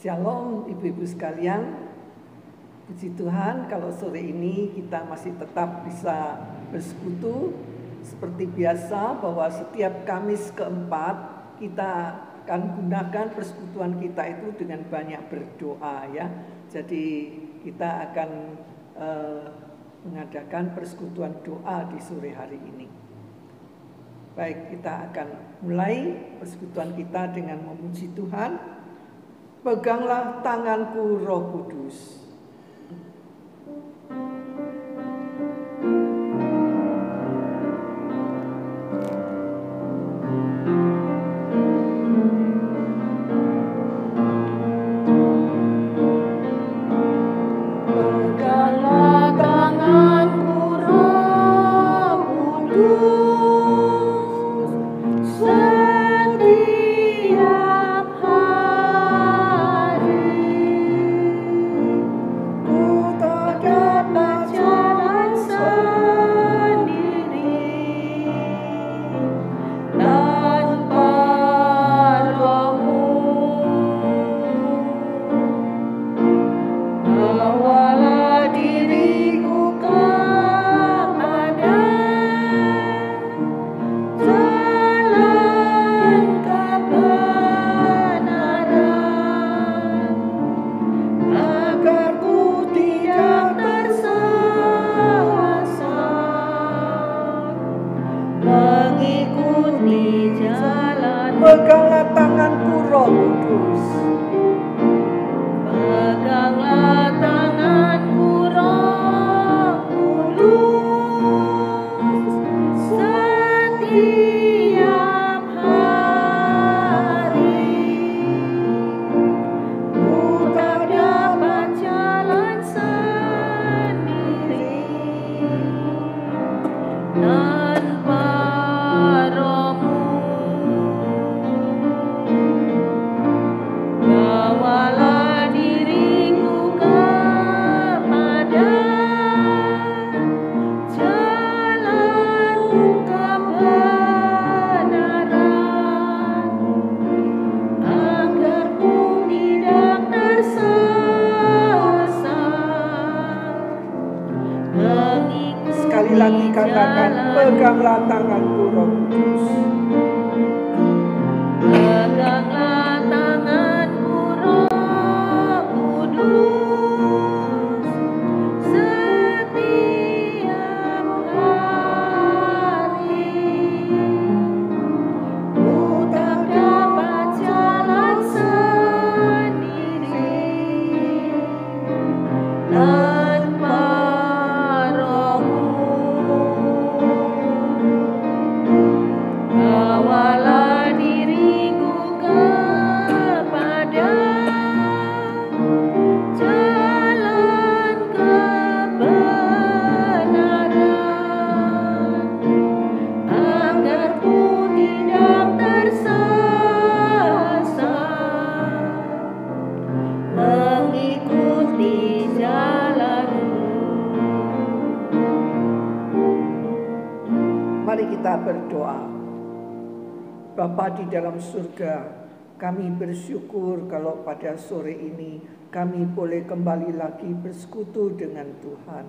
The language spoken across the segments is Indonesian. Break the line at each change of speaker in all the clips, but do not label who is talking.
Shalom ibu-ibu sekalian. Puji Tuhan kalau sore ini kita masih tetap bisa bersekutu seperti biasa, bahwa setiap Kamis keempat kita akan gunakan persekutuan kita itu dengan banyak berdoa ya. Jadi kita akan mengadakan persekutuan doa di sore hari ini. Baik, kita akan mulai persekutuan kita dengan memuji Tuhan. Peganglah tanganku Roh Kudus.
Peganglah tanganku Roh Kudus.
Peganglah tanganku Roh Kudus.
Peganglah tanganku Roh Kudus. Setiap hari ku tak dapat jalan sendiri tanpa Roh-Mu. Bawalah diriku kepada jalan kebenaran, agar ku tidak tersesat.
Sekali lagi katakan, peganglah tanganku Roh Kudus.
Peganglah tanganku Roh Kudus. Setiap hari ku tak dapat jalan sendiri tanpa Roh-Mu. Bawalah diriku kepada jalan kebenaran, agar ku tidak tersesat, mengikuti jalan-Mu.
Mari kita berdoa. Bapa di dalam surga, kami bersyukur kalau pada sore ini kami boleh kembali lagi bersekutu dengan Tuhan.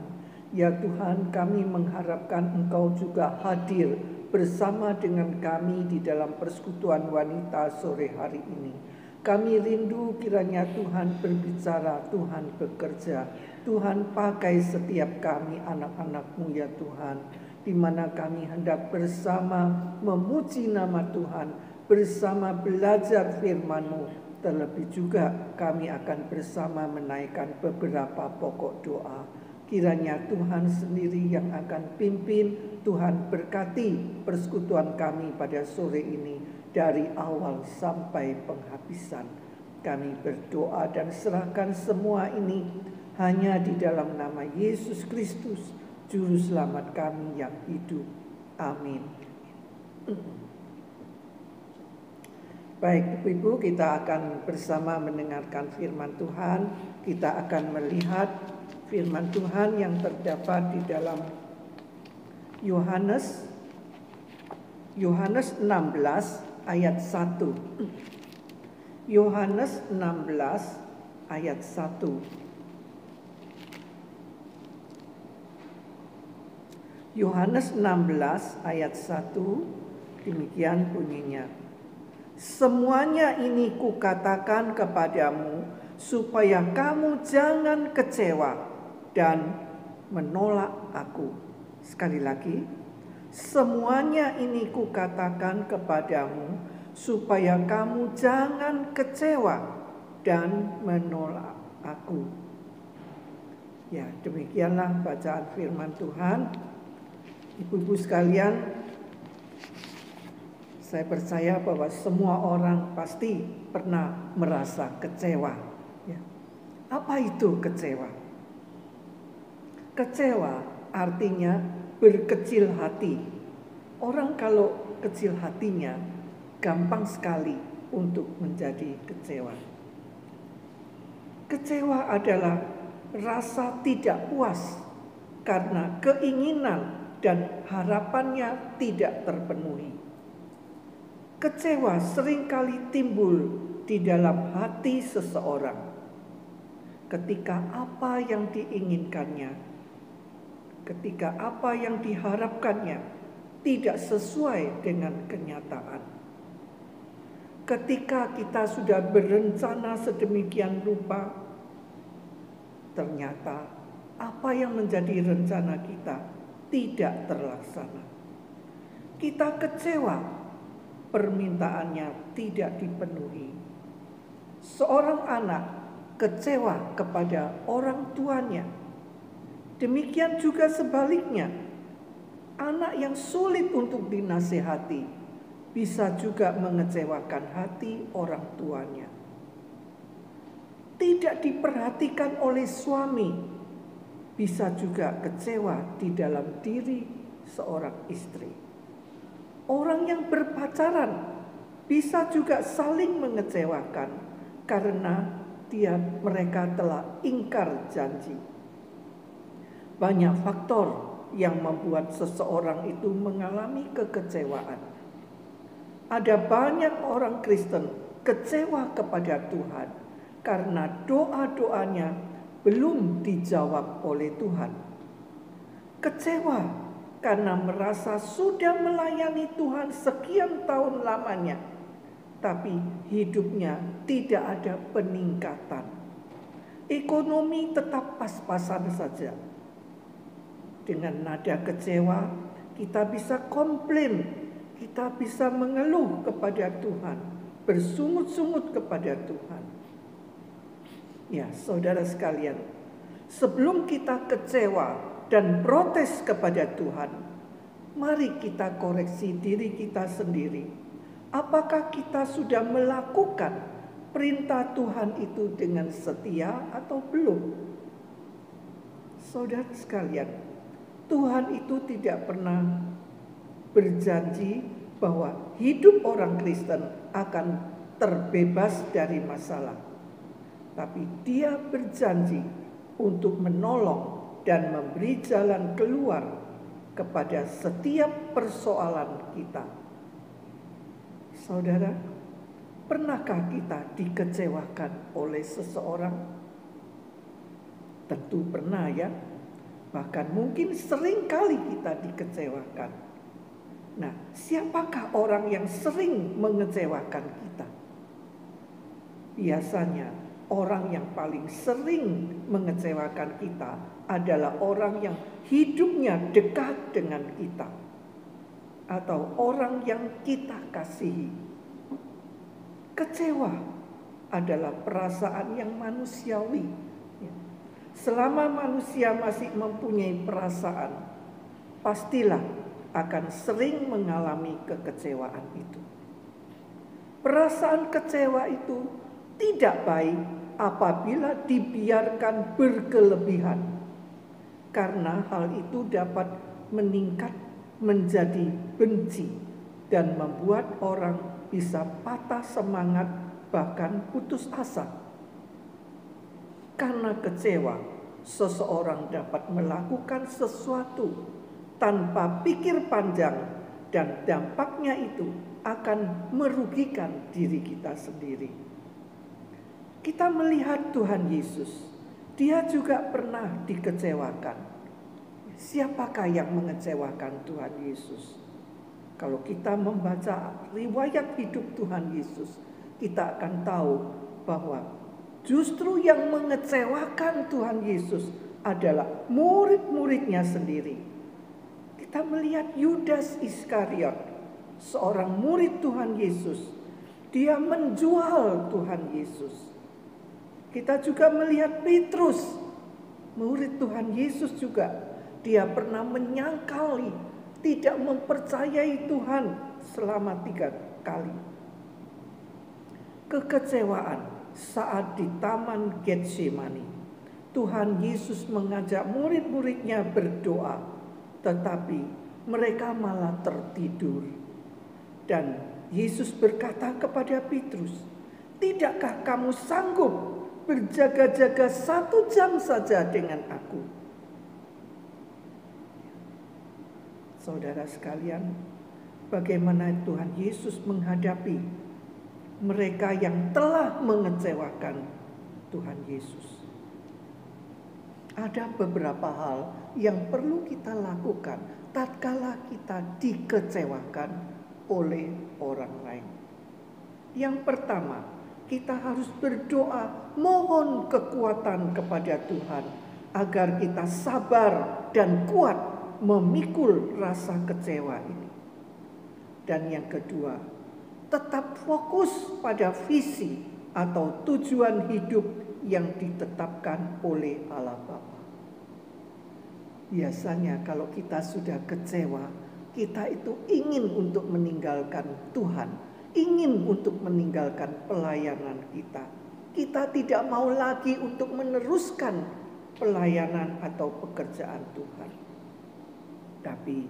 Ya Tuhan, kami mengharapkan Engkau juga hadir bersama dengan kami di dalam persekutuan wanita sore hari ini. Kami rindu kiranya Tuhan berbicara, Tuhan bekerja, Tuhan pakai setiap kami anak-anak-Mu ya Tuhan, di mana kami hendak bersama memuji nama Tuhan, bersama belajar firman-Mu. Terlebih juga kami akan bersama menaikkan beberapa pokok doa. Kiranya Tuhan sendiri yang akan pimpin. Tuhan berkati persekutuan kami pada sore ini dari awal sampai penghabisan. Kami berdoa dan serahkan semua ini hanya di dalam nama Yesus Kristus, Juru Selamat kami yang hidup. Amin. Baik Ibu, kita akan bersama mendengarkan firman Tuhan. Kita akan melihat firman Tuhan yang terdapat di dalam Yohanes 16 ayat 1. Yohanes 16 ayat 1. Yohanes 16 ayat 1, demikian bunyinya. Semuanya ini kukatakan kepadamu supaya kamu jangan kecewa dan menolak aku. Sekali lagi, semuanya ini kukatakan kepadamu supaya kamu jangan kecewa dan menolak aku. Ya, demikianlah bacaan firman Tuhan. Ibu-ibu sekalian, saya percaya bahwa semua orang pasti pernah merasa kecewa. Ya. Apa itu kecewa? Kecewa artinya berkecil hati. Orang kalau kecil hatinya gampang sekali untuk menjadi kecewa. Kecewa adalah rasa tidak puas karena keinginan dan harapannya tidak terpenuhi. Kecewa seringkali timbul di dalam hati seseorang ketika apa yang diinginkannya, ketika apa yang diharapkannya tidak sesuai dengan kenyataan. Ketika kita sudah berencana sedemikian rupa, ternyata apa yang menjadi rencana kita tidak terlaksana. Kita kecewa, permintaannya tidak dipenuhi. Seorang anak kecewa kepada orang tuanya. Demikian juga sebaliknya, anak yang sulit untuk dinasehati bisa juga mengecewakan hati orang tuanya. Tidak diperhatikan oleh suami, bisa juga kecewa di dalam diri seorang istri. Orang yang berpacaran bisa juga saling mengecewakan karena mereka telah ingkar janji. Banyak faktor yang membuat seseorang itu mengalami kekecewaan. Ada banyak orang Kristen kecewa kepada Tuhan karena doa-doanya belum dijawab oleh Tuhan. Kecewa karena merasa sudah melayani Tuhan sekian tahun lamanya, tapi hidupnya tidak ada peningkatan. Ekonomi tetap pas-pasan saja. Dengan nada kecewa, kita bisa komplain, kita bisa mengeluh kepada Tuhan, bersungut-sungut kepada Tuhan. Ya, saudara sekalian, sebelum kita kecewa dan protes kepada Tuhan, mari kita koreksi diri kita sendiri. Apakah kita sudah melakukan perintah Tuhan itu dengan setia atau belum? Saudara sekalian, Tuhan itu tidak pernah berjanji bahwa hidup orang Kristen akan terbebas dari masalah. Tapi Dia berjanji untuk menolong dan memberi jalan keluar kepada setiap persoalan kita. Saudara, pernahkah kita dikecewakan oleh seseorang? Tentu pernah ya. Bahkan mungkin sering kali kita dikecewakan. Nah, siapakah orang yang sering mengecewakan kita? Biasanya orang yang paling sering mengecewakan kita adalah orang yang hidupnya dekat dengan kita atau orang yang kita kasihi. Kecewa adalah perasaan yang manusiawi. Selama manusia masih mempunyai perasaan, pastilah akan sering mengalami kekecewaan itu. Perasaan kecewa itu tidak baik apabila dibiarkan berkelebihan, karena hal itu dapat meningkat menjadi benci dan membuat orang bisa patah semangat bahkan putus asa. Karena kecewa, seseorang dapat melakukan sesuatu tanpa pikir panjang dan dampaknya itu akan merugikan diri kita sendiri. Kita melihat Tuhan Yesus, dia juga pernah dikecewakan. Siapakah yang mengecewakan Tuhan Yesus? Kalau kita membaca riwayat hidup Tuhan Yesus, kita akan tahu bahwa justru yang mengecewakan Tuhan Yesus adalah murid-muridnya sendiri. Kita melihat Yudas Iskariot, seorang murid Tuhan Yesus. Dia menjual Tuhan Yesus. Kita juga melihat Petrus, murid Tuhan Yesus juga. Dia pernah menyangkali, tidak mempercayai Tuhan selama 3 kali. Kekecewaan saat di Taman Getsemani, Tuhan Yesus mengajak murid-muridnya berdoa, tetapi mereka malah tertidur. Dan Yesus berkata kepada Petrus, "Tidakkah kamu sanggup berjaga-jaga 1 jam saja dengan aku?" Saudara sekalian, bagaimana Tuhan Yesus menghadapi mereka yang telah mengecewakan Tuhan Yesus. Ada beberapa hal yang perlu kita lakukan tatkala kita dikecewakan oleh orang lain. Yang pertama, kita harus berdoa, mohon kekuatan kepada Tuhan agar kita sabar dan kuat memikul rasa kecewa ini. Dan yang kedua, tetap fokus pada visi atau tujuan hidup yang ditetapkan oleh Allah Bapa. Biasanya kalau kita sudah kecewa, kita itu ingin untuk meninggalkan Tuhan, ingin untuk meninggalkan pelayanan kita. Kita tidak mau lagi untuk meneruskan pelayanan atau pekerjaan Tuhan. Tapi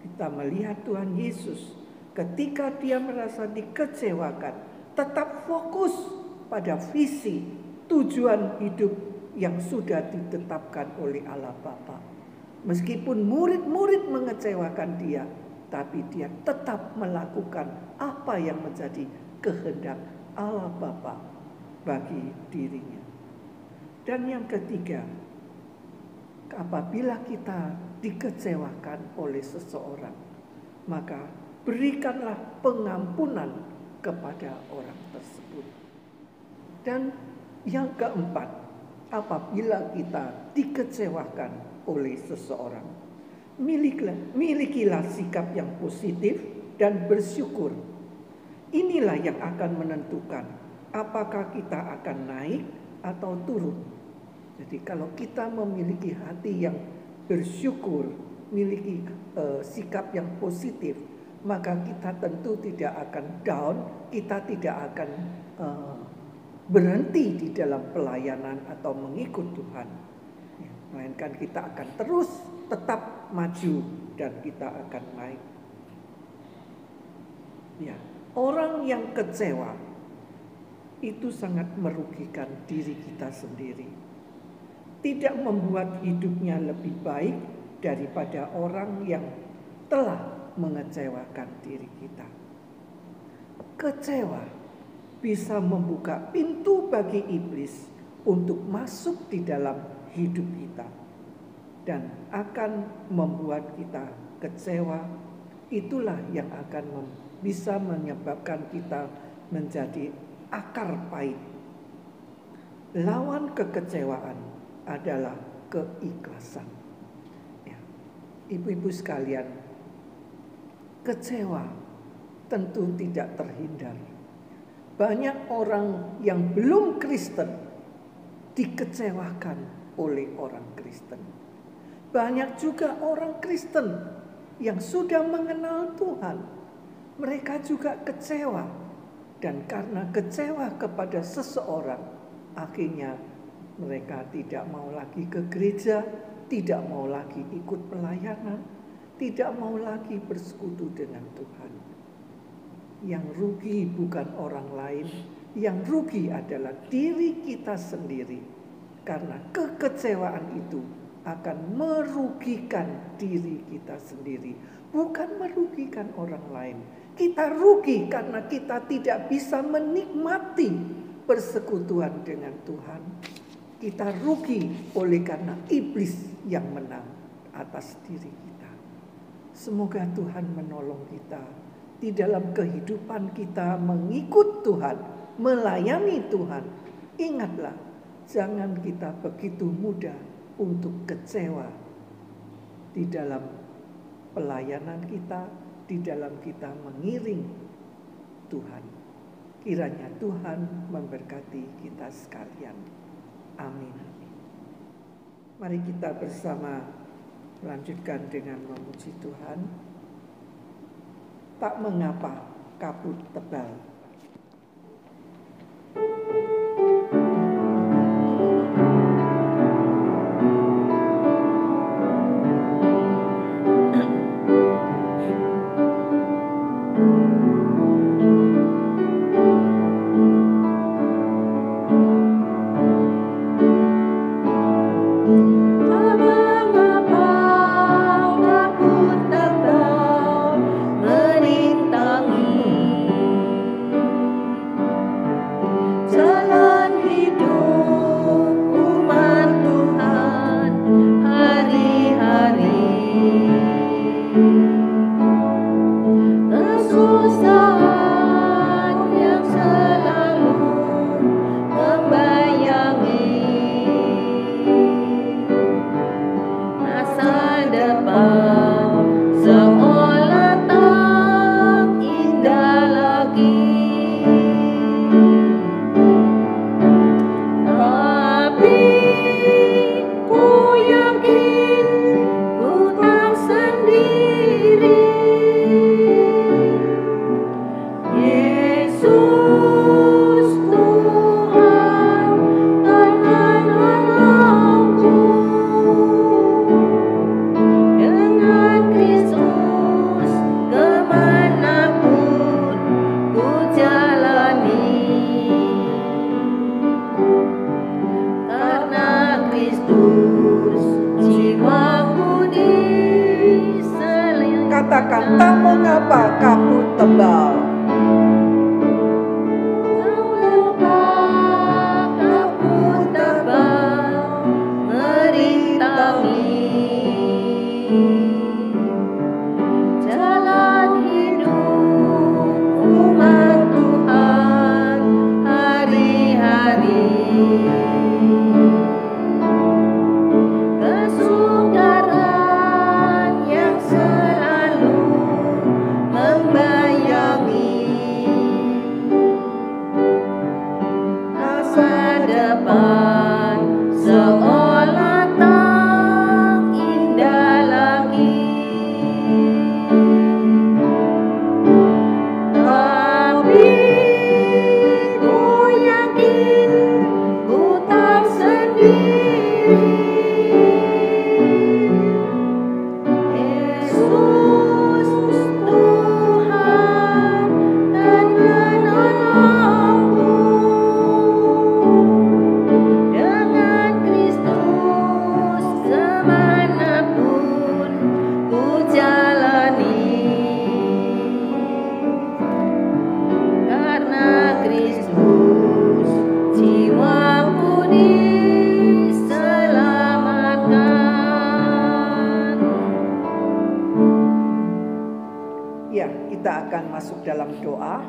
kita melihat Tuhan Yesus ketika dia merasa dikecewakan, tetap fokus pada visi tujuan hidup yang sudah ditetapkan oleh Allah Bapa. Meskipun murid-murid mengecewakan dia, tapi dia tetap melakukan apa yang menjadi kehendak Allah Bapa bagi dirinya. Dan yang ketiga, apabila kita dikecewakan oleh seseorang, maka berikanlah pengampunan kepada orang tersebut. Dan yang keempat, apabila kita dikecewakan oleh seseorang, milikilah sikap yang positif dan bersyukur. Inilah yang akan menentukan apakah kita akan naik atau turun. Jadi kalau kita memiliki hati yang bersyukur, memiliki sikap yang positif, maka kita tentu tidak akan down, kita tidak akan berhenti di dalam pelayanan atau mengikut Tuhan. Melainkan kita akan terus tetap maju dan kita akan naik. Ya, orang yang kecewa itu sangat merugikan diri kita sendiri. Tidak membuat hidupnya lebih baik daripada orang yang telah mengecewakan diri kita. Kecewa bisa membuka pintu bagi iblis untuk masuk di dalam hidup kita dan akan membuat kita kecewa. Itulah yang akan bisa menyebabkan kita menjadi akar pahit. Lawan kekecewaan adalah keikhlasan. Ya. Ibu-ibu sekalian, kecewa tentu tidak terhindar. Banyak orang yang belum Kristen dikecewakan oleh orang Kristen. Banyak juga orang Kristen yang sudah mengenal Tuhan, mereka juga kecewa. Dan karena kecewa kepada seseorang, akhirnya mereka tidak mau lagi ke gereja, tidak mau lagi ikut pelayanan, tidak mau lagi bersekutu dengan Tuhan. Yang rugi bukan orang lain, yang rugi adalah diri kita sendiri. Karena kekecewaan itu akan merugikan diri kita sendiri, bukan merugikan orang lain. Kita rugi karena kita tidak bisa menikmati persekutuan dengan Tuhan. Kita rugi oleh karena iblis yang menang atas diri kita. Semoga Tuhan menolong kita di dalam kehidupan kita mengikut Tuhan, melayani Tuhan. Ingatlah, jangan kita begitu mudah untuk kecewa di dalam pelayanan kita, di dalam kita mengiring Tuhan. Kiranya Tuhan memberkati kita sekalian. Amin. Mari kita bersama lanjutkan dengan memuji Tuhan. Tak mengapa kabut tebal. Katakan, tak mengapa kabut tebal. Masuk dalam doa.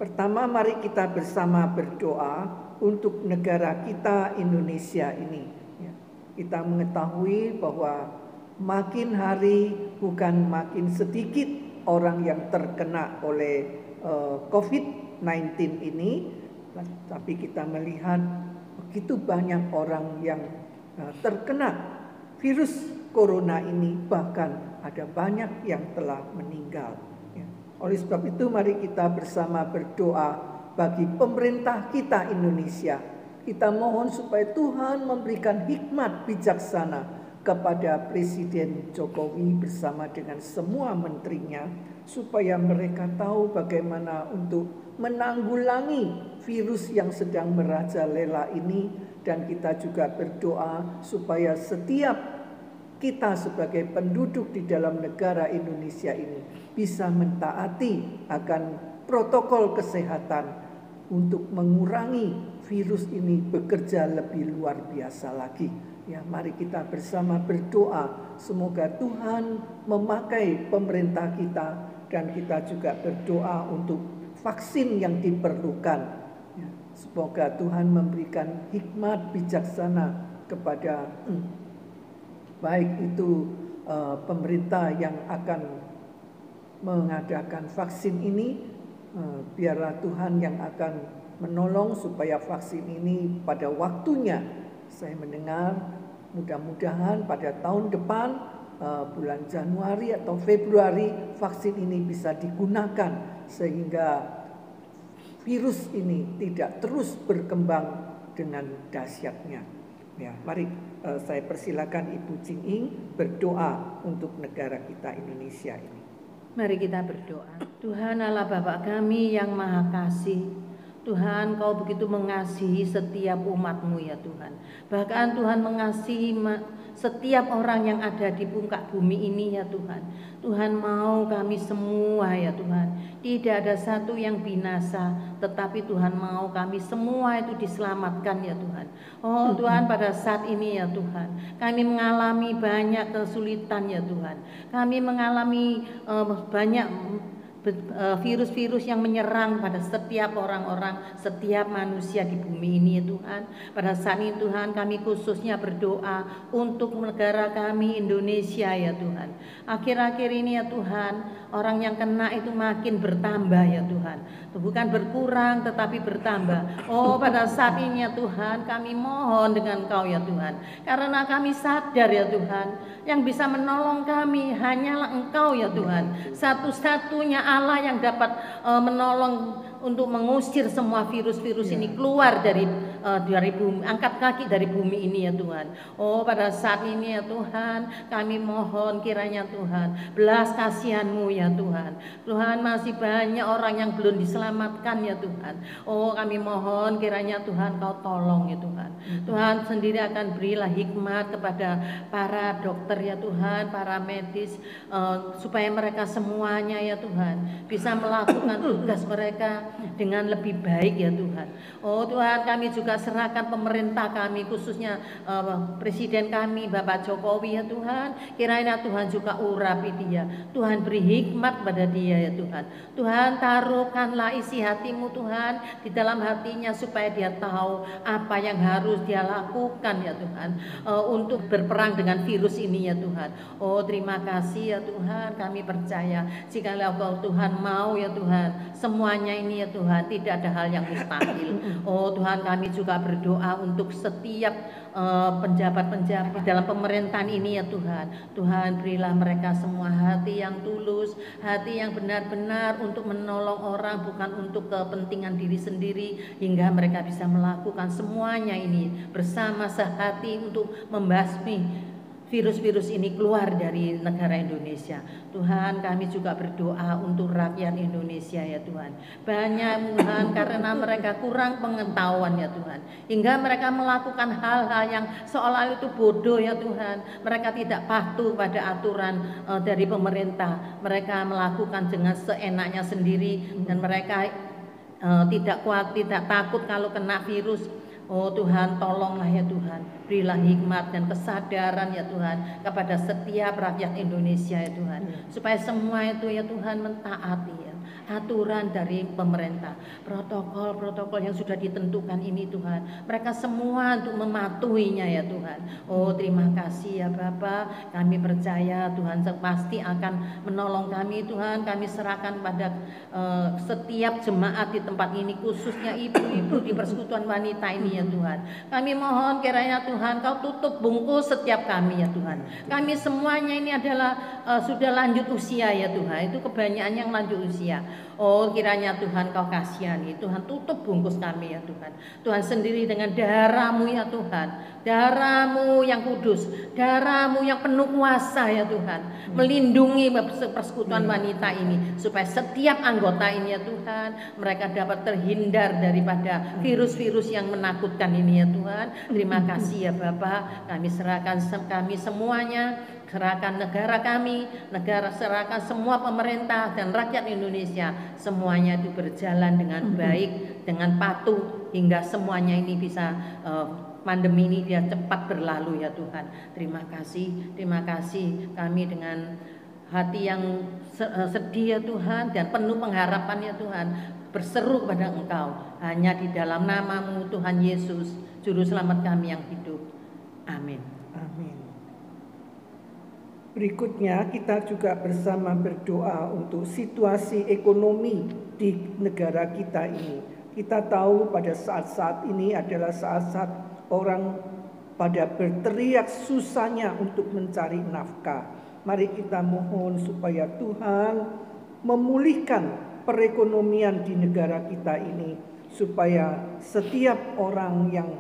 Pertama, mari kita bersama berdoa untuk negara kita Indonesia ini. Kita mengetahui bahwa makin hari bukan makin sedikit orang yang terkena oleh COVID-19 ini, tapi kita melihat begitu banyak orang yang terkena virus corona ini, bahkan ada banyak yang telah meninggal. Oleh sebab itu, mari kita bersama berdoa bagi pemerintah kita Indonesia. Kita mohon supaya Tuhan memberikan hikmat bijaksana kepada Presiden Jokowi bersama dengan semua menterinya, supaya mereka tahu bagaimana untuk menanggulangi virus yang sedang merajalela ini. Dan kita juga berdoa supaya setiap kita sebagai penduduk di dalam negara Indonesia ini bisa mentaati akan protokol kesehatan untuk mengurangi virus ini bekerja lebih luar biasa lagi. Ya, mari kita bersama berdoa semoga Tuhan memakai pemerintah kita, dan kita juga berdoa untuk vaksin yang diperlukan. Ya, semoga Tuhan memberikan hikmat bijaksana kepada baik itu pemerintah yang akan mengadakan vaksin ini, biarlah Tuhan yang akan menolong supaya vaksin ini pada waktunya. Saya mendengar mudah-mudahan pada tahun depan bulan Januari atau Februari vaksin ini bisa digunakan sehingga virus ini tidak terus berkembang dengan dahsyatnya. Ya, mari saya persilakan Ibu Ching Ing berdoa untuk negara kita Indonesia ini.
Mari kita berdoa. Tuhan Allah Bapa kami yang Maha Kasih, Tuhan, Kau begitu mengasihi setiap umat-Mu ya Tuhan. Bahkan Tuhan mengasihi setiap orang yang ada di muka bumi ini ya Tuhan. Tuhan mau kami semua ya Tuhan, tidak ada satu yang binasa, tetapi Tuhan mau kami semua itu diselamatkan ya Tuhan. Oh Tuhan, pada saat ini ya Tuhan, kami mengalami banyak kesulitan ya Tuhan. Kami mengalami banyak virus-virus yang menyerang pada setiap orang-orang, setiap manusia di bumi ini ya Tuhan. Pada saat ini Tuhan, kami khususnya berdoa untuk negara kami Indonesia ya Tuhan. Akhir-akhir ini ya Tuhan, orang yang kena itu makin bertambah ya Tuhan. Bukan berkurang tetapi bertambah. Oh pada saat ini ya Tuhan, kami mohon dengan Kau ya Tuhan, karena kami sadar ya Tuhan, yang bisa menolong kami hanyalah Engkau ya Tuhan. Satu-satunya Allah yang dapat menolong untuk mengusir semua virus-virus ini keluar dari bumi, angkat kaki dari bumi ini ya Tuhan. Oh pada saat ini ya Tuhan, kami mohon kiranya Tuhan belas kasihan-Mu ya Tuhan. Tuhan, masih banyak orang yang belum diselamatkan ya Tuhan. Oh kami mohon kiranya Tuhan Kau tolong ya Tuhan. Tuhan sendiri akan berilah hikmat kepada para dokter ya Tuhan, para medis, supaya mereka semuanya ya Tuhan bisa melakukan tugas mereka dengan lebih baik ya Tuhan. Oh Tuhan, kami juga serahkan pemerintah kami, khususnya Presiden kami Bapak Jokowi ya Tuhan. Kiranya Tuhan juga urapi dia, Tuhan beri hikmat pada dia ya Tuhan. Tuhan, taruhkanlah isi hati-Mu Tuhan di dalam hatinya, supaya dia tahu apa yang harus dia lakukan ya Tuhan, untuk berperang dengan virus ini ya Tuhan. Oh terima kasih ya Tuhan, kami percaya jikalau Kau Tuhan mau ya Tuhan, semuanya ini ya Tuhan, tidak ada hal yang mustahil. Oh Tuhan, kami juga berdoa untuk setiap penjabat-penjabat dalam pemerintahan ini ya Tuhan. Tuhan, berilah mereka semua hati yang tulus, hati yang benar-benar untuk menolong orang, bukan untuk kepentingan diri sendiri, hingga mereka bisa melakukan semuanya ini bersama sehati untuk membasmi virus-virus ini keluar dari negara Indonesia. Tuhan, kami juga berdoa untuk rakyat Indonesia ya Tuhan. Banyak Tuhan, karena mereka kurang pengetahuan ya Tuhan, hingga mereka melakukan hal-hal yang seolah itu bodoh ya Tuhan. Mereka tidak patuh pada aturan dari pemerintah. Mereka melakukan dengan seenaknya sendiri, dan mereka tidak kuat, tidak takut kalau kena virus. Oh Tuhan, tolonglah ya Tuhan, berilah hikmat dan kesadaran ya Tuhan kepada setiap rakyat Indonesia ya Tuhan, supaya semua itu ya Tuhan mentaati ya aturan dari pemerintah, protokol-protokol yang sudah ditentukan ini Tuhan, mereka semua untuk mematuhinya ya Tuhan. Oh terima kasih ya Bapa, kami percaya Tuhan pasti akan menolong kami Tuhan. Kami serahkan pada setiap jemaat di tempat ini, khususnya ibu-ibu di persekutuan wanita ini ya Tuhan. Kami mohon kiranya Tuhan Kau tutup bungkus setiap kami ya Tuhan. Kami semuanya ini adalah sudah lanjut usia ya Tuhan, itu kebanyakan yang lanjut usia. Oh kiranya Tuhan Kau kasihani, Tuhan tutup bungkus kami ya Tuhan. Tuhan sendiri dengan darah-Mu ya Tuhan, darah-Mu yang kudus, darah-Mu yang penuh kuasa ya Tuhan, melindungi persekutuan wanita ini, supaya setiap anggota ini ya Tuhan, mereka dapat terhindar daripada virus-virus yang menakutkan ini ya Tuhan. Terima kasih ya Bapa, kami serahkan kami semuanya, serahkan negara kami, serahkan semua pemerintah dan rakyat Indonesia, semuanya itu berjalan dengan baik dengan patuh hingga semuanya ini bisa pandemi ini dia cepat berlalu ya Tuhan. Terima kasih kami dengan hati yang sedih ya Tuhan dan penuh pengharapan ya Tuhan, berseru pada Engkau hanya di dalam nama-Mu Tuhan Yesus, Juru Selamat kami yang hidup. Amin.
Amin. Berikutnya kita juga bersama berdoa untuk situasi ekonomi di negara kita ini. Kita tahu pada saat-saat ini adalah saat-saat orang pada berteriak susahnya untuk mencari nafkah. Mari kita mohon supaya Tuhan memulihkan perekonomian di negara kita ini, supaya setiap orang yang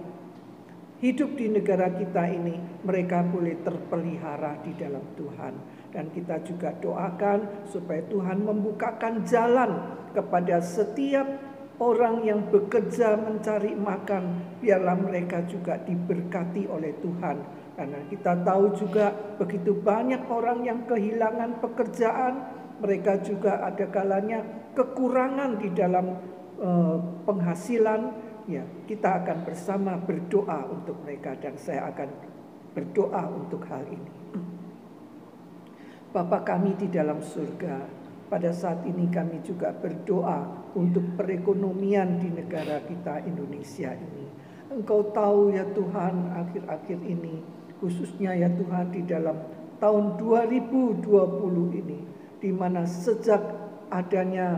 hidup di negara kita ini mereka boleh terpelihara di dalam Tuhan. Dan kita juga doakan supaya Tuhan membukakan jalan kepada setiap orang yang bekerja mencari makan, biarlah mereka juga diberkati oleh Tuhan. Karena kita tahu juga begitu banyak orang yang kehilangan pekerjaan, mereka juga ada kalanya kekurangan di dalam penghasilan. Ya, kita akan bersama berdoa untuk mereka dan saya akan berdoa untuk hal ini. Bapa kami di dalam surga, pada saat ini kami juga berdoa untuk perekonomian di negara kita Indonesia ini. Engkau tahu ya Tuhan, akhir-akhir ini, khususnya ya Tuhan di dalam tahun 2020 ini, di mana sejak adanya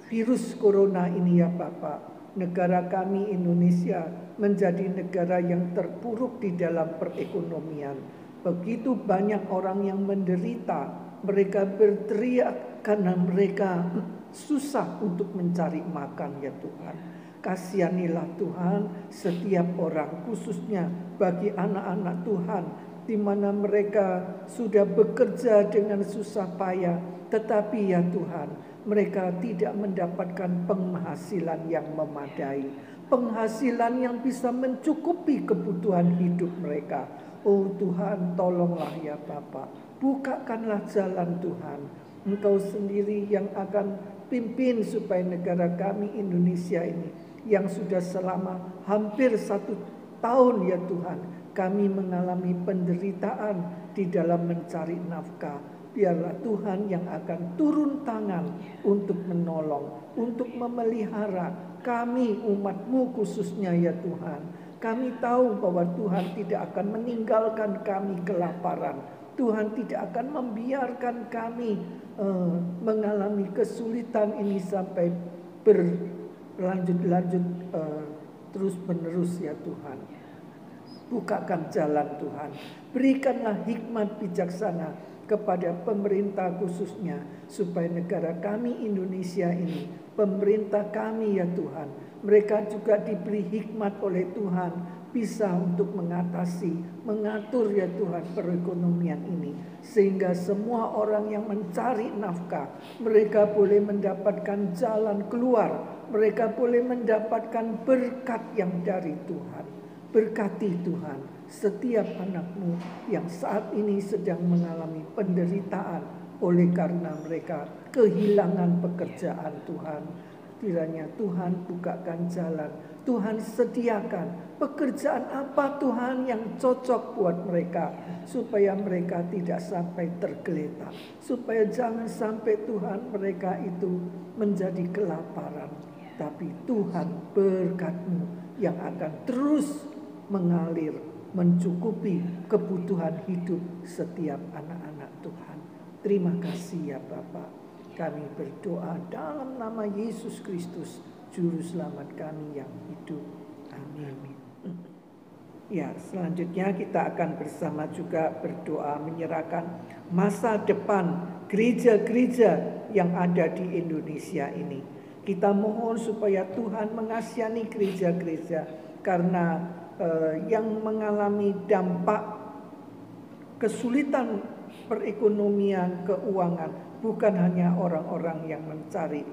virus corona ini ya Bapak, negara kami Indonesia menjadi negara yang terpuruk di dalam perekonomian. Begitu banyak orang yang menderita, mereka berteriak karena mereka susah untuk mencari makan ya Tuhan. Kasihanilah Tuhan setiap orang, khususnya bagi anak-anak Tuhan, di mana mereka sudah bekerja dengan susah payah, tetapi ya Tuhan, mereka tidak mendapatkan penghasilan yang memadai, penghasilan yang bisa mencukupi kebutuhan hidup mereka. Oh Tuhan, tolonglah ya Bapa, bukakanlah jalan Tuhan. Engkau sendiri yang akan pimpin supaya negara kami Indonesia ini, yang sudah selama hampir 1 tahun ya Tuhan, kami mengalami penderitaan di dalam mencari nafkah. Biarlah Tuhan yang akan turun tangan untuk menolong, untuk memelihara kami umat-Mu khususnya ya Tuhan. Kami tahu bahwa Tuhan tidak akan meninggalkan kami kelaparan. Tuhan tidak akan membiarkan kami mengalami kesulitan ini sampai berlanjut-lanjut terus menerus ya Tuhan. Bukakan jalan Tuhan, berikanlah hikmat bijaksana kepada pemerintah khususnya, supaya negara kami Indonesia ini, pemerintah kami ya Tuhan, mereka juga diberi hikmat oleh Tuhan, bisa untuk mengatasi, mengatur ya Tuhan perekonomian ini, sehingga semua orang yang mencari nafkah, mereka boleh mendapatkan jalan keluar, mereka boleh mendapatkan berkat yang dari Tuhan. Berkati Tuhan setiap anak-Mu yang saat ini sedang mengalami penderitaan oleh karena mereka kehilangan pekerjaan Tuhan. Kiranya Tuhan bukakan jalan, Tuhan sediakan pekerjaan apa Tuhan yang cocok buat mereka, supaya mereka tidak sampai tergeletak, supaya jangan sampai Tuhan mereka itu menjadi kelaparan. Tapi Tuhan berkat-Mu yang akan terus mengalir, mencukupi kebutuhan hidup setiap anak-anak Tuhan. Terima kasih ya Bapa. Kami berdoa dalam nama Yesus Kristus, Juru Selamat kami yang hidup. Amin. Ya, selanjutnya kita akan bersama juga berdoa menyerahkan masa depan gereja-gereja yang ada di Indonesia ini. Kita mohon supaya Tuhan mengasihani gereja-gereja, karena yang mengalami dampak kesulitan perekonomian, keuangan, bukan hanya orang-orang yang mencari,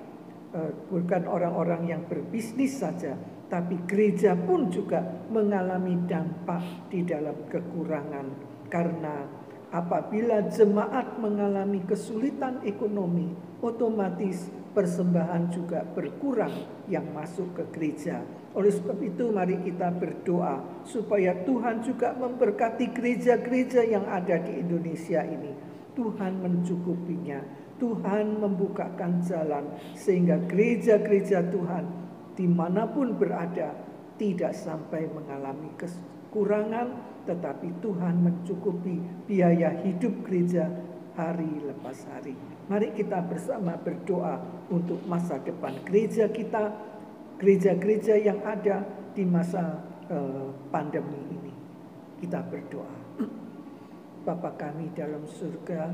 bukan orang-orang yang berbisnis saja, tapi gereja pun juga mengalami dampak di dalam kekurangan. Karena apabila jemaat mengalami kesulitan ekonomi, otomatis persembahan juga berkurang yang masuk ke gereja. Oleh sebab itu mari kita berdoa supaya Tuhan juga memberkati gereja-gereja yang ada di Indonesia ini. Tuhan mencukupinya, Tuhan membukakan jalan sehingga gereja-gereja Tuhan dimanapun berada tidak sampai mengalami kekurangan, tetapi Tuhan mencukupi biaya hidup gereja hari lepas hari. Mari kita bersama berdoa untuk masa depan gereja kita, gereja-gereja yang ada di masa pandemi ini. Kita berdoa. Bapa kami dalam surga,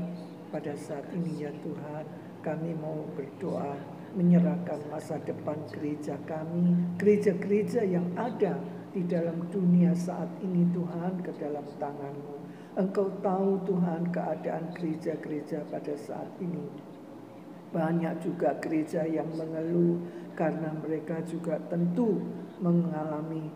pada saat ini ya Tuhan, kami mau berdoa menyerahkan masa depan gereja kami, gereja-gereja yang ada di dalam dunia saat ini Tuhan, ke dalam tangan-Mu. Engkau tahu Tuhan keadaan gereja-gereja pada saat ini. Banyak juga gereja yang mengeluh karena mereka juga tentu mengalami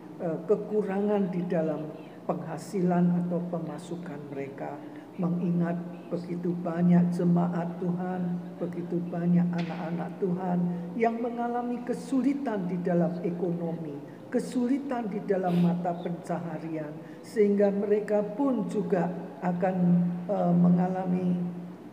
kekurangan di dalam penghasilan atau pemasukan mereka. Mengingat begitu banyak jemaat Tuhan, begitu banyak anak-anak Tuhan yang mengalami kesulitan di dalam ekonomi, kesulitan di dalam mata pencaharian, sehingga mereka pun juga akan mengalami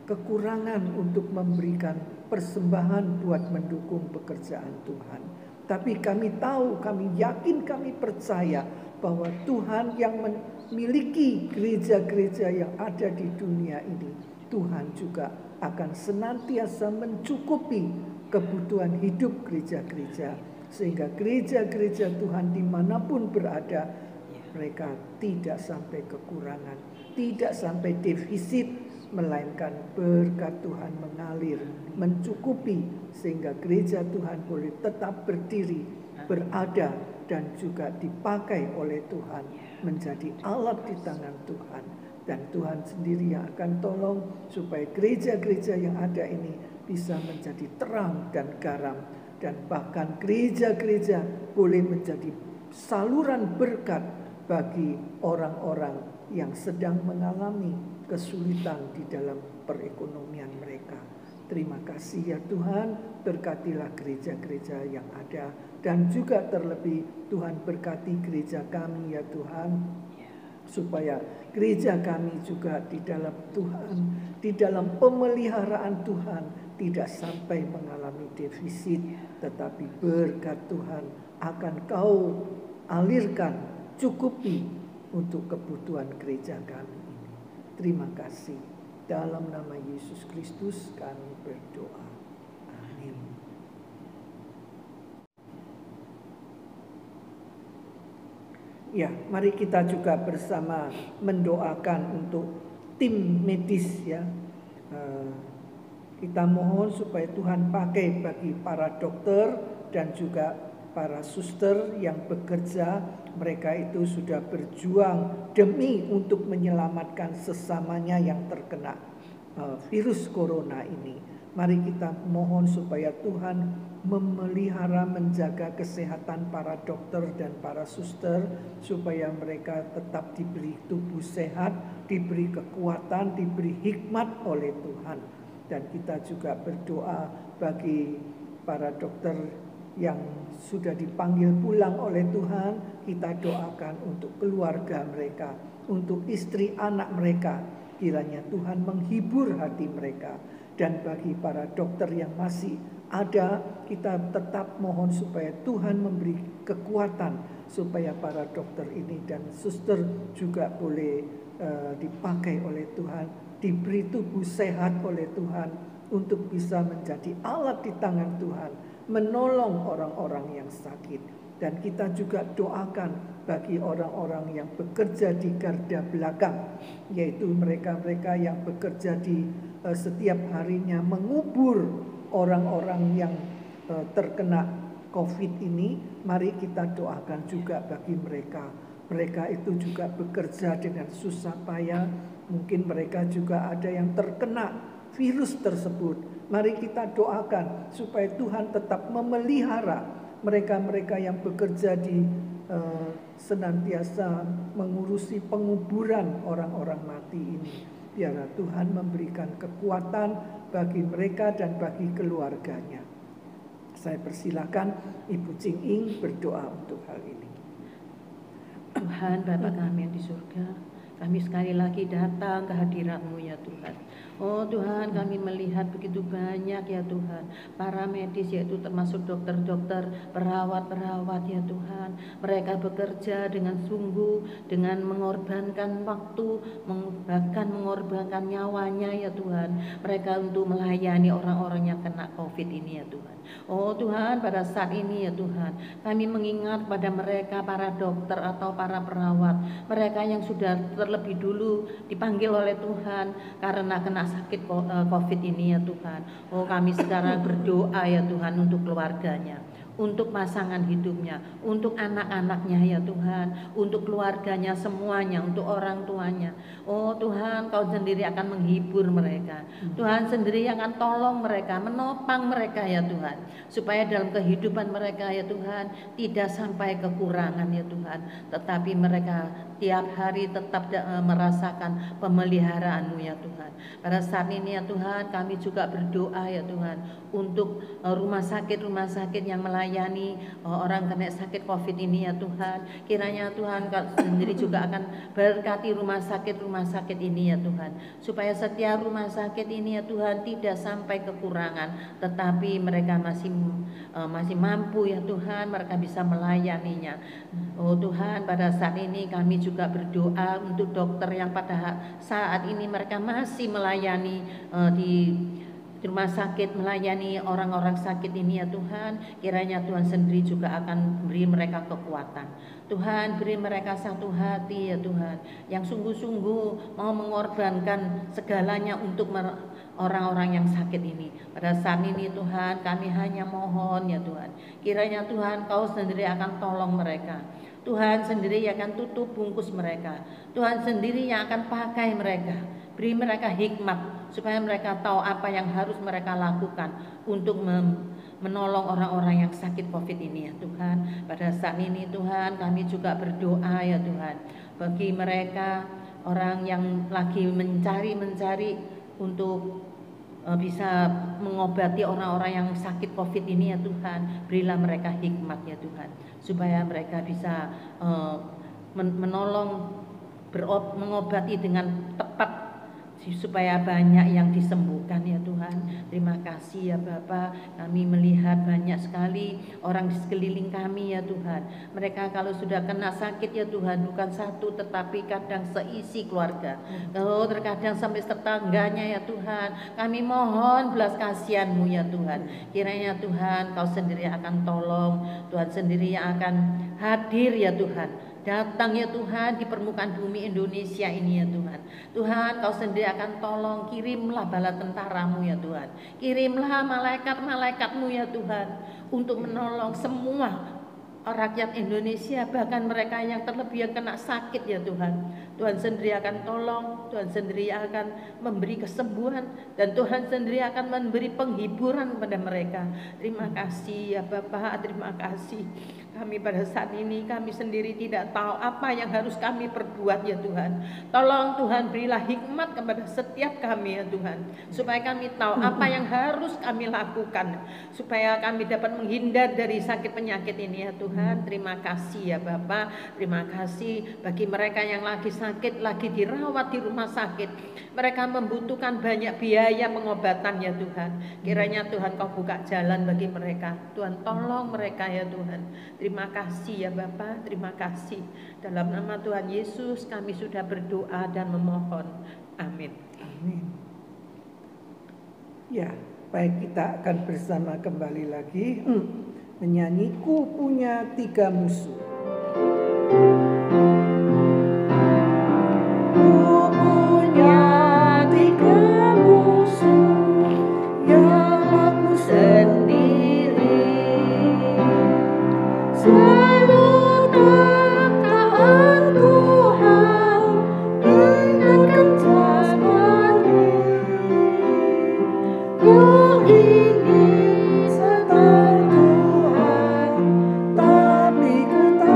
kekurangan untuk memberikan persembahan buat mendukung pekerjaan Tuhan. Tapi kami tahu, kami yakin, kami percaya bahwa Tuhan yang memiliki gereja-gereja yang ada di dunia ini, Tuhan juga akan senantiasa mencukupi kebutuhan hidup gereja-gereja. Sehingga gereja-gereja Tuhan dimanapun berada, mereka tidak sampai kekurangan, tidak sampai defisit, melainkan berkat Tuhan mengalir, mencukupi, sehingga gereja Tuhan boleh tetap berdiri, berada, dan juga dipakai oleh Tuhan, menjadi alat di tangan Tuhan. Dan Tuhan sendiri yang akan tolong supaya gereja-gereja yang ada ini bisa menjadi terang dan garam, dan bahkan gereja-gereja boleh menjadi saluran berkat bagi orang-orang yang sedang mengalami kesulitan di dalam perekonomian mereka. Terima kasih ya Tuhan, berkatilah gereja-gereja yang ada, dan juga terlebih Tuhan berkati gereja kami ya Tuhan, supaya gereja kami juga di dalam Tuhan, di dalam pemeliharaan Tuhan tidak sampai mengalami defisit, tetapi berkat Tuhan akan Kau alirkan, cukupi untuk kebutuhan gereja kami ini. Terima kasih. Dalam nama Yesus Kristus kami berdoa. Amin. Ya, mari kita juga bersama mendoakan untuk tim medis ya. Kita mohon supaya Tuhan pakai bagi para dokter dan juga para suster yang bekerja. Mereka itu sudah berjuang demi untuk menyelamatkan sesamanya yang terkena virus corona ini. Mari kita mohon supaya Tuhan memelihara, menjaga kesehatan para dokter dan para suster, supaya mereka tetap diberi tubuh sehat, diberi kekuatan, diberi hikmat oleh Tuhan. Dan kita juga berdoa bagi para dokter yang sudah dipanggil pulang oleh Tuhan. Kita doakan untuk keluarga mereka, untuk istri anak mereka. Kiranya Tuhan menghibur hati mereka. Dan bagi para dokter yang masih ada, kita tetap mohon supaya Tuhan memberi kekuatan, supaya para dokter ini dan suster juga boleh dipakai oleh Tuhan, diberi tubuh sehat oleh Tuhan, untuk bisa menjadi alat di tangan Tuhan, menolong orang-orang yang sakit. Dan kita juga doakan bagi orang-orang yang bekerja di garda belakang, yaitu mereka-mereka yang bekerja di setiap harinya mengubur orang-orang yang terkena COVID ini. Mari kita doakan juga bagi mereka. Mereka itu juga bekerja dengan susah payah. Mungkin mereka juga ada yang terkena virus tersebut. Mari kita doakan supaya Tuhan tetap memelihara mereka-mereka yang bekerja di senantiasa mengurusi penguburan orang-orang mati ini. Biarlah Tuhan memberikan kekuatan bagi mereka dan bagi keluarganya. Saya persilakan Ibu Ching Ing berdoa untuk hal ini.
Tuhan Bapa kami yang di surga, kami sekali lagi datang ke hadirat-Mu ya Tuhan. Oh Tuhan, kami melihat begitu banyak ya Tuhan, para medis yaitu termasuk dokter-dokter, perawat-perawat ya Tuhan. Mereka bekerja dengan sungguh, dengan mengorbankan waktu, bahkan mengorbankan nyawanya ya Tuhan. Mereka untuk melayani orang-orang yang kena COVID ini ya Tuhan. Oh Tuhan, pada saat ini ya Tuhan, kami mengingat pada mereka, para dokter atau para perawat, mereka yang sudah terlebih dulu dipanggil oleh Tuhan karena kena sakit COVID ini ya Tuhan. Oh kami sekarang berdoa ya Tuhan untuk keluarganya, untuk pasangan hidupnya, untuk anak-anaknya ya Tuhan, untuk keluarganya semuanya, untuk orang tuanya. Oh Tuhan, Kau sendiri akan menghibur mereka. Tuhan sendiri akan tolong mereka, menopang mereka ya Tuhan, supaya dalam kehidupan mereka ya Tuhan tidak sampai kekurangan ya Tuhan, tetapi mereka tiap hari tetap merasakan pemeliharaan-Mu ya Tuhan. Pada saat ini ya Tuhan, kami juga berdoa ya Tuhan untuk rumah sakit yang melayani orang kena sakit COVID ini ya Tuhan. Kiranya Tuhan Kau sendiri juga akan berkati rumah sakit ini ya Tuhan, supaya setiap rumah sakit ini ya Tuhan tidak sampai kekurangan, tetapi mereka masih mampu ya Tuhan, mereka bisa melayaninya. Oh Tuhan, pada saat ini kami juga berdoa untuk dokter yang pada saat ini mereka masih melayani di rumah sakit, melayani orang-orang sakit ini ya Tuhan. Kiranya Tuhan sendiri juga akan beri mereka kekuatan. Tuhan, beri mereka satu hati ya Tuhan, yang sungguh-sungguh mau mengorbankan segalanya untuk orang-orang yang sakit ini. Pada saat ini Tuhan, kami hanya mohon ya Tuhan, kiranya Tuhan Kau sendiri akan tolong mereka. Tuhan sendiri yang akan tutup bungkus mereka. Tuhan sendiri yang akan pakai mereka. Beri mereka hikmat supaya mereka tahu apa yang harus mereka lakukan untuk menolong orang-orang yang sakit COVID ini ya Tuhan. Pada saat ini Tuhan, kami juga berdoa ya Tuhan, bagi mereka orang yang lagi mencari untuk bisa mengobati orang-orang yang sakit COVID ini ya Tuhan. Berilah mereka hikmat ya Tuhan, supaya mereka bisa mengobati dengan tepat, supaya banyak yang disembuhkan ya Tuhan. Terima kasih ya Bapa, kami melihat banyak sekali orang di sekeliling kami ya Tuhan. Mereka kalau sudah kena sakit ya Tuhan, bukan satu tetapi kadang seisi keluarga. Kalau terkadang sampai tetangganya ya Tuhan. Kami mohon belas kasihan-Mu ya Tuhan. Kiranya Tuhan Kau sendiri akan tolong, Tuhan sendiri yang akan hadir ya Tuhan. Datang ya Tuhan di permukaan bumi Indonesia ini ya Tuhan. Tuhan Kau sendiri akan tolong, kirimlah bala tentara-Mu ya Tuhan. Kirimlah malaikat-malaikat-Mu ya Tuhan, untuk menolong semua rakyat Indonesia, bahkan mereka yang terlebih yang kena sakit ya Tuhan. Tuhan sendiri akan tolong, Tuhan sendiri akan memberi kesembuhan, dan Tuhan sendiri akan memberi penghiburan kepada mereka. Terima kasih ya Bapak, terima kasih. Kami pada saat ini, kami sendiri tidak tahu apa yang harus kami perbuat ya Tuhan. Tolong Tuhan, berilah hikmat kepada setiap kami ya Tuhan, supaya kami tahu apa yang harus kami lakukan, supaya kami dapat menghindar dari sakit penyakit ini ya Tuhan. Terima kasih ya Bapak, terima kasih bagi mereka yang lagi sakit, lagi dirawat di rumah sakit. Mereka membutuhkan banyak biaya pengobatan ya Tuhan. Kiranya Tuhan Kau buka jalan bagi mereka. Tuhan tolong mereka ya Tuhan. Terima kasih ya Bapa, terima kasih. Dalam nama Tuhan Yesus kami sudah berdoa dan memohon. Amin.
Amin. Ya, baik, kita akan bersama kembali lagi menyanyi Ku Punya 3 Musuh. Ku punya 3 musuh yang aku sendiri. Selalu taat Tuhan dengan kencang hati. Ku ingin serta Tuhan, tapi ku tak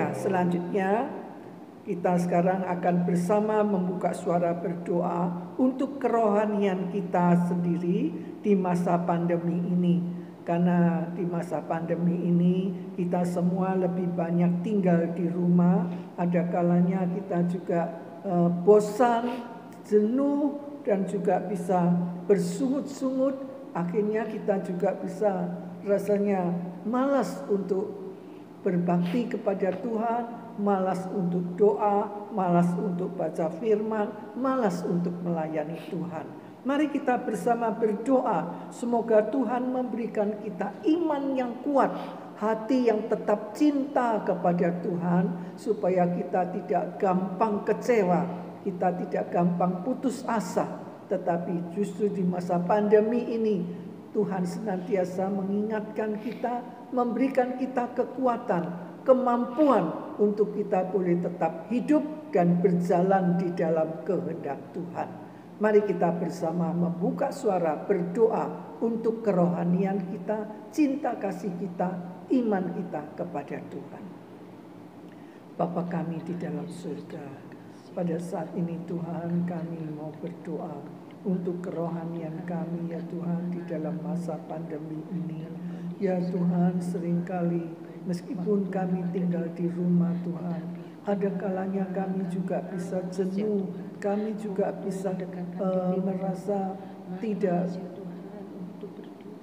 Ya, selanjutnya kita sekarang akan bersama membuka suara berdoa untuk kerohanian kita sendiri di masa pandemi ini. Karena di masa pandemi ini kita semua lebih banyak tinggal di rumah. Ada kalanya kita juga bosan, jenuh, dan juga bisa bersungut-sungut. Akhirnya kita juga bisa rasanya malas untuk berbakti kepada Tuhan, malas untuk doa, malas untuk baca firman, malas untuk melayani Tuhan. Mari kita bersama berdoa, semoga Tuhan memberikan kita iman yang kuat, hati yang tetap cinta kepada Tuhan, supaya kita tidak gampang kecewa, kita tidak gampang putus asa. Tetapi justru di masa pandemi ini, Tuhan senantiasa mengingatkan kita, memberikan kita kekuatan, kemampuan untuk kita boleh tetap hidup dan berjalan di dalam kehendak Tuhan. Mari kita bersama membuka suara berdoa untuk kerohanian kita, cinta kasih kita, iman kita kepada Tuhan. Bapa kami di dalam surga, pada saat ini Tuhan kami mau berdoa untuk kerohanian kami ya Tuhan di dalam masa pandemi ini. Ya Tuhan, seringkali meskipun kami tinggal di rumah Tuhan, ada kalanya kami juga bisa jenuh, kami juga bisa merasa tidak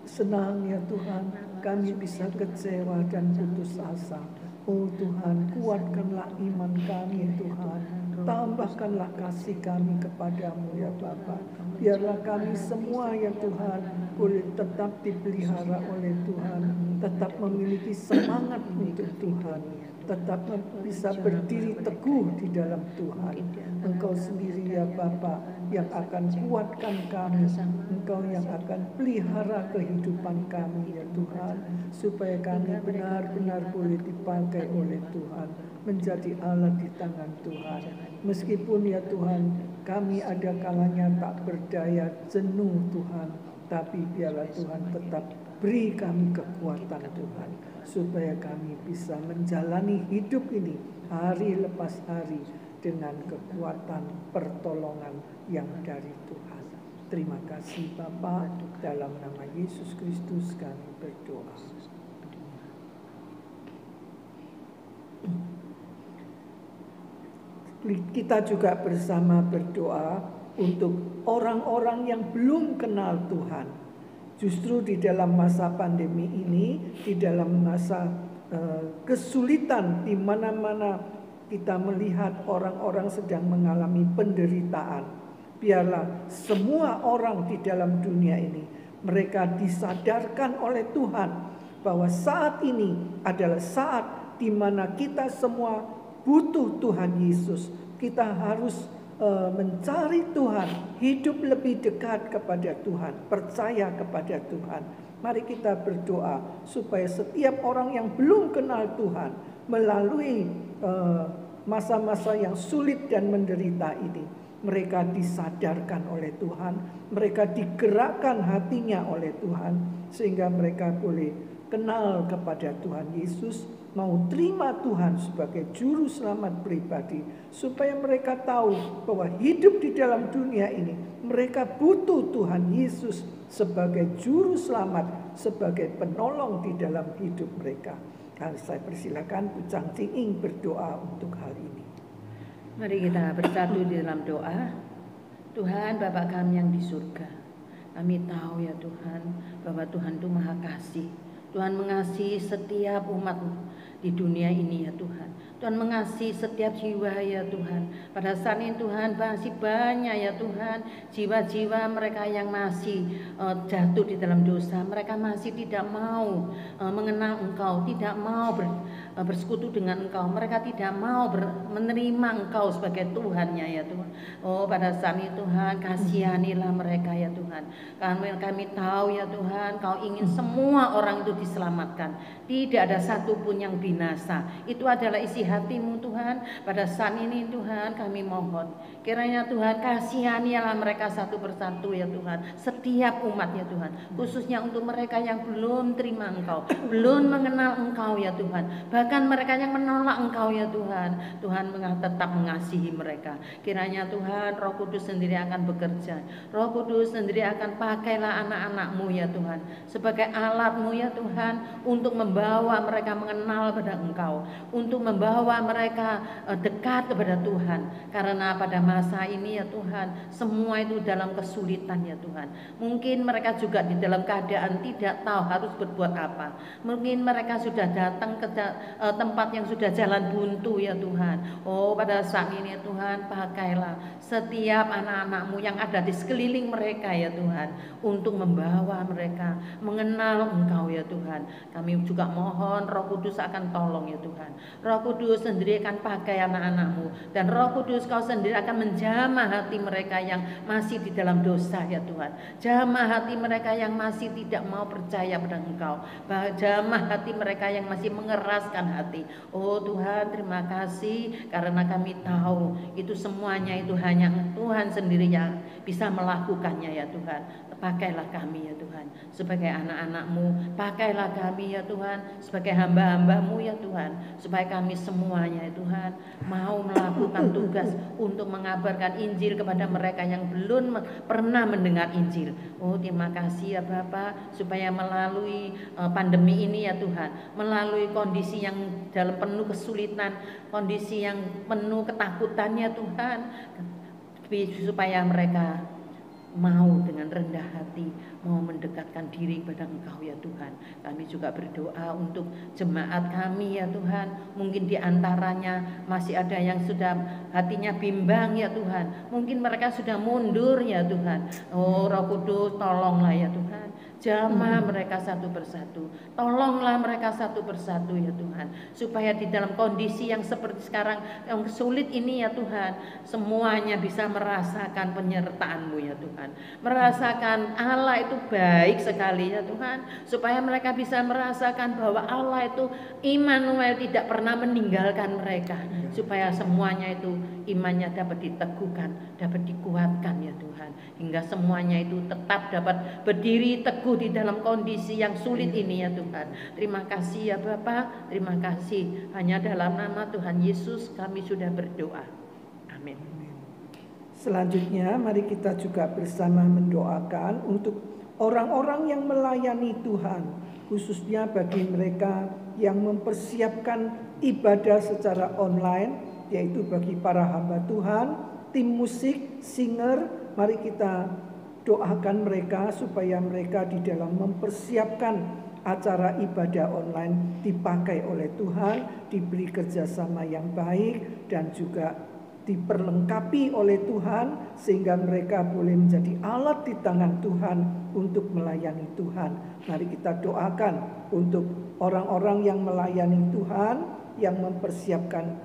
senang ya Tuhan, kami bisa kecewa dan putus asa. Oh Tuhan, kuatkanlah iman kami Tuhan, tambahkanlah kasih kami kepadamu ya Bapa. Biarlah kami semua ya Tuhan boleh tetap dipelihara oleh Tuhan, tetap memiliki semangat untuk Tuhan, tetap bisa berdiri teguh di dalam Tuhan. Engkau sendiri ya Bapa yang akan kuatkan kami, Engkau yang akan pelihara kehidupan kami ya Tuhan, supaya kami benar-benar boleh dipakai oleh Tuhan, menjadi alat di tangan Tuhan. Meskipun ya Tuhan kami ada kalanya tak berdaya, jenuh Tuhan, tapi biarlah Tuhan tetap beri kami kekuatan Tuhan, supaya kami bisa menjalani hidup ini hari lepas hari dengan kekuatan pertolongan yang dari Tuhan. Terima kasih Bapa, dalam nama Yesus Kristus kami berdoa. Kita juga bersama berdoa untuk orang-orang yang belum kenal Tuhan. Justru di dalam masa pandemi ini, di dalam masa kesulitan di mana-mana kita melihat orang-orang sedang mengalami penderitaan. Biarlah semua orang di dalam dunia ini, mereka disadarkan oleh Tuhan bahwa saat ini adalah saat di mana kita semua butuh Tuhan Yesus. Kita harus mencari Tuhan, hidup lebih dekat kepada Tuhan, percaya kepada Tuhan. Mari kita berdoa supaya setiap orang yang belum kenal Tuhan melalui masa-masa yang sulit dan menderita ini, mereka disadarkan oleh Tuhan, mereka digerakkan hatinya oleh Tuhan, sehingga mereka boleh kenal kepada Tuhan Yesus, mau terima Tuhan sebagai juru selamat pribadi, supaya mereka tahu bahwa hidup di dalam dunia ini mereka butuh Tuhan Yesus sebagai juru selamat, sebagai penolong di dalam hidup mereka. Dan saya persilakan Bu Chang Ching Ing berdoa untuk hal ini.
Mari kita bersatu di dalam doa. Tuhan Bapa kami yang di surga, kami tahu ya Tuhan bahwa Tuhan itu Maha Kasih. Tuhan mengasihi setiap umat di dunia ini ya Tuhan. Tuhan mengasihi setiap jiwa ya Tuhan. Pada saat ini Tuhan masih banyak ya Tuhan jiwa-jiwa mereka yang masih jatuh di dalam dosa. Mereka masih tidak mau mengenal Engkau, tidak mau bersekutu dengan Engkau. Mereka tidak mau menerima Engkau sebagai Tuhannya ya Tuhan. Oh pada saat ini Tuhan kasihanilah mereka ya Tuhan. Kami tahu ya Tuhan Kau ingin semua orang itu diselamatkan. Tidak ada satupun yang binasa. Itu adalah isi hatimu Tuhan. Pada saat ini Tuhan kami mohon, kiranya Tuhan kasihanilah mereka satu persatu ya Tuhan. Setiap umat ya Tuhan, khususnya untuk mereka yang belum terima Engkau, belum mengenal Engkau ya Tuhan. Bahkan mereka yang menolak Engkau ya Tuhan, Tuhan tetap mengasihi mereka. Kiranya Tuhan, Roh Kudus sendiri akan bekerja. Roh Kudus sendiri akan pakailah anak-anak-Mu ya Tuhan, sebagai alat-Mu ya Tuhan, untuk membawa mereka mengenal pada Engkau, untuk membawa mereka dekat kepada Tuhan. Karena pada masa ini ya Tuhan, semua itu dalam kesulitan ya Tuhan. Mungkin mereka juga di dalam keadaan tidak tahu harus berbuat apa. Mungkin mereka sudah datang ke tempat yang sudah jalan buntu ya Tuhan. Oh, pada saat ini ya Tuhan, pakailah setiap anak-anak-Mu yang ada di sekeliling mereka ya Tuhan, untuk membawa mereka mengenal Engkau ya Tuhan. Kami juga mohon Roh Kudus akan tolong ya Tuhan. Roh Kudus sendiri akan pakai anak-anak-Mu, dan Roh Kudus Kau sendiri akan menjamah hati mereka yang masih di dalam dosa ya Tuhan. Jamah hati mereka yang masih tidak mau percaya pada Engkau. Jamah hati mereka yang masih mengeraskan hati. Oh Tuhan, terima kasih karena kami tahu itu semuanya itu hanya Tuhan sendiri yang bisa melakukannya ya Tuhan. Pakailah kami ya Tuhan sebagai anak-anak-Mu, pakailah kami ya Tuhan sebagai hamba-hamba-Mu ya Tuhan, supaya kami semuanya ya Tuhan mau melakukan tugas untuk mengabarkan Injil kepada mereka yang belum pernah mendengar Injil. Oh terima kasih ya Bapa, supaya melalui pandemi ini ya Tuhan, melalui kondisi yang dalam penuh kesulitan, kondisi yang penuh ketakutan ya Tuhan, supaya mereka mau dengan rendah hati, mau mendekatkan diri kepada Engkau ya Tuhan. Kami juga berdoa untuk jemaat kami ya Tuhan. Mungkin di antaranya masih ada yang sudah hatinya bimbang ya Tuhan. Mungkin mereka sudah mundur ya Tuhan. Oh Roh Kudus, tolonglah ya Tuhan, jamah mereka satu persatu. Tolonglah mereka satu persatu ya Tuhan, supaya di dalam kondisi yang seperti sekarang yang sulit ini ya Tuhan, semuanya bisa merasakan penyertaan-Mu ya Tuhan, merasakan Allah itu baik sekali ya Tuhan, supaya mereka bisa merasakan bahwa Allah itu Immanuel, tidak pernah meninggalkan mereka, supaya semuanya itu imannya dapat diteguhkan, dapat dikuatkan ya Tuhan, hingga semuanya itu tetap dapat berdiri teguh di dalam kondisi yang sulit ini ya Tuhan. Terima kasih ya Bapa, terima kasih. Hanya dalam nama Tuhan Yesus kami sudah berdoa. Amin.
Selanjutnya mari kita juga bersama mendoakan untuk orang-orang yang melayani Tuhan, khususnya bagi mereka yang mempersiapkan ibadah secara online, yaitu bagi para hamba Tuhan, tim musik, singer. Mari kita doakan mereka supaya mereka di dalam mempersiapkan acara ibadah online dipakai oleh Tuhan, diberi kerjasama yang baik dan juga diperlengkapi oleh Tuhan, sehingga mereka boleh menjadi alat di tangan Tuhan untuk melayani Tuhan. Mari kita doakan untuk orang-orang yang melayani Tuhan, yang mempersiapkan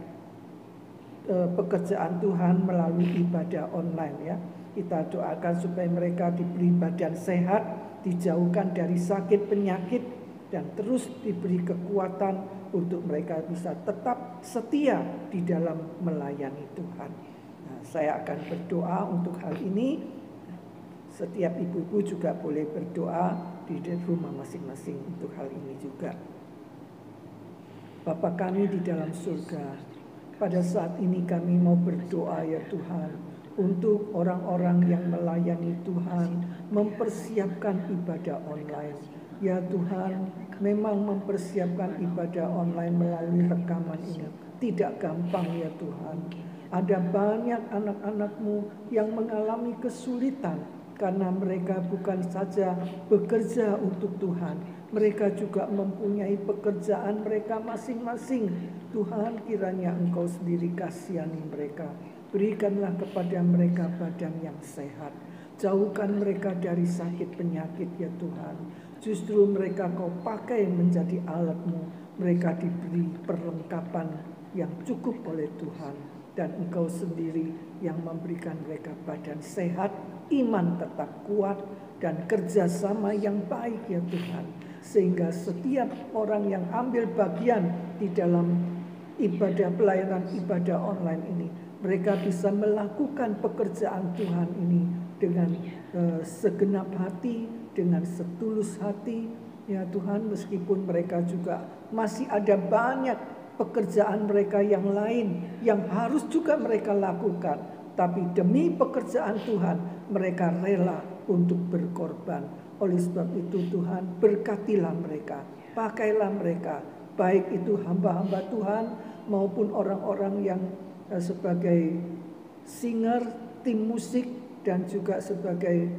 pekerjaan Tuhan melalui ibadah online ya. Kita doakan supaya mereka diberi badan sehat, dijauhkan dari sakit penyakit, dan terus diberi kekuatan untuk mereka bisa tetap setia di dalam melayani Tuhan. Nah, saya akan berdoa untuk hal ini. Setiap ibu-ibu juga boleh berdoa di rumah masing-masing untuk hal ini juga. Bapa kami di dalam surga, pada saat ini kami mau berdoa ya Tuhan, untuk orang-orang yang melayani Tuhan, mempersiapkan ibadah online. Ya Tuhan, memang mempersiapkan ibadah online melalui rekaman ini tidak gampang ya Tuhan. Ada banyak anak-anak-Mu yang mengalami kesulitan karena mereka bukan saja bekerja untuk Tuhan, mereka juga mempunyai pekerjaan mereka masing-masing. Tuhan, kiranya Engkau sendiri kasihani mereka. Berikanlah kepada mereka badan yang sehat. Jauhkan mereka dari sakit penyakit ya Tuhan. Justru mereka Kau pakai menjadi alat-Mu. Mereka diberi perlengkapan yang cukup oleh Tuhan. Dan Engkau sendiri yang memberikan mereka badan sehat, iman tetap kuat, dan kerjasama yang baik ya Tuhan. Sehingga setiap orang yang ambil bagian di dalam ibadah pelayanan ibadah online ini, mereka bisa melakukan pekerjaan Tuhan ini dengan segenap hati, dengan setulus hati, Ya Tuhan, meskipun mereka juga masih ada banyak pekerjaan mereka yang lain yang harus juga mereka lakukan, tapi demi pekerjaan Tuhan mereka rela untuk berkorban. Oleh sebab itu Tuhan, berkatilah mereka, pakailah mereka, baik itu hamba-hamba Tuhan maupun orang-orang yang sebagai singer, tim musik, dan juga sebagai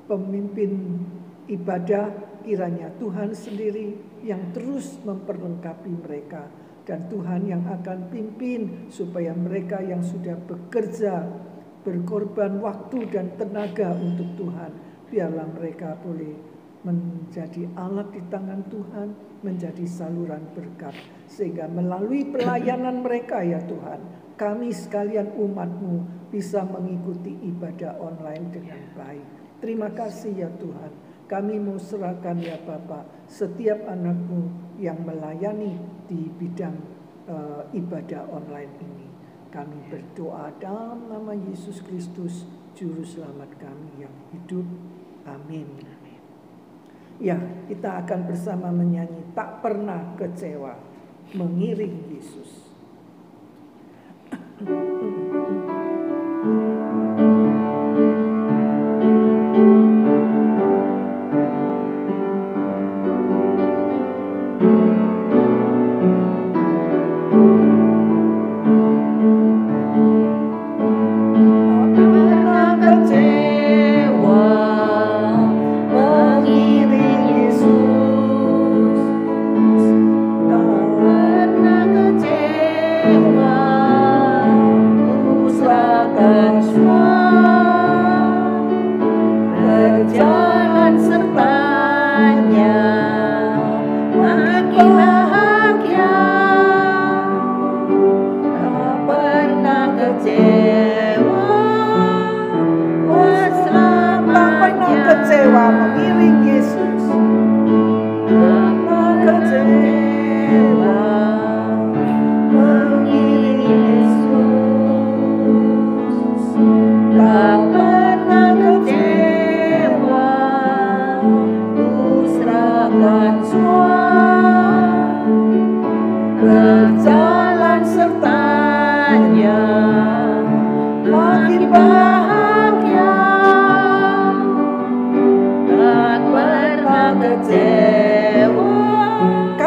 pemimpin ibadah. Kiranya Tuhan sendiri yang terus memperlengkapi mereka, dan Tuhan yang akan pimpin supaya mereka yang sudah bekerja, berkorban waktu dan tenaga untuk Tuhan, biarlah mereka boleh menjadi alat di tangan Tuhan, menjadi saluran berkat, sehingga melalui pelayanan mereka ya Tuhan, kami sekalian umat-Mu bisa mengikuti ibadah online dengan baik. Terima kasih ya Tuhan. Kami mau serahkan ya Bapa setiap anak-Mu yang melayani di bidang ibadah online ini. Kami berdoa dalam nama Yesus Kristus, Juru Selamat kami yang hidup. Amin. Ya, kita akan bersama menyanyi Tak Pernah Kecewa, mengiring Yesus.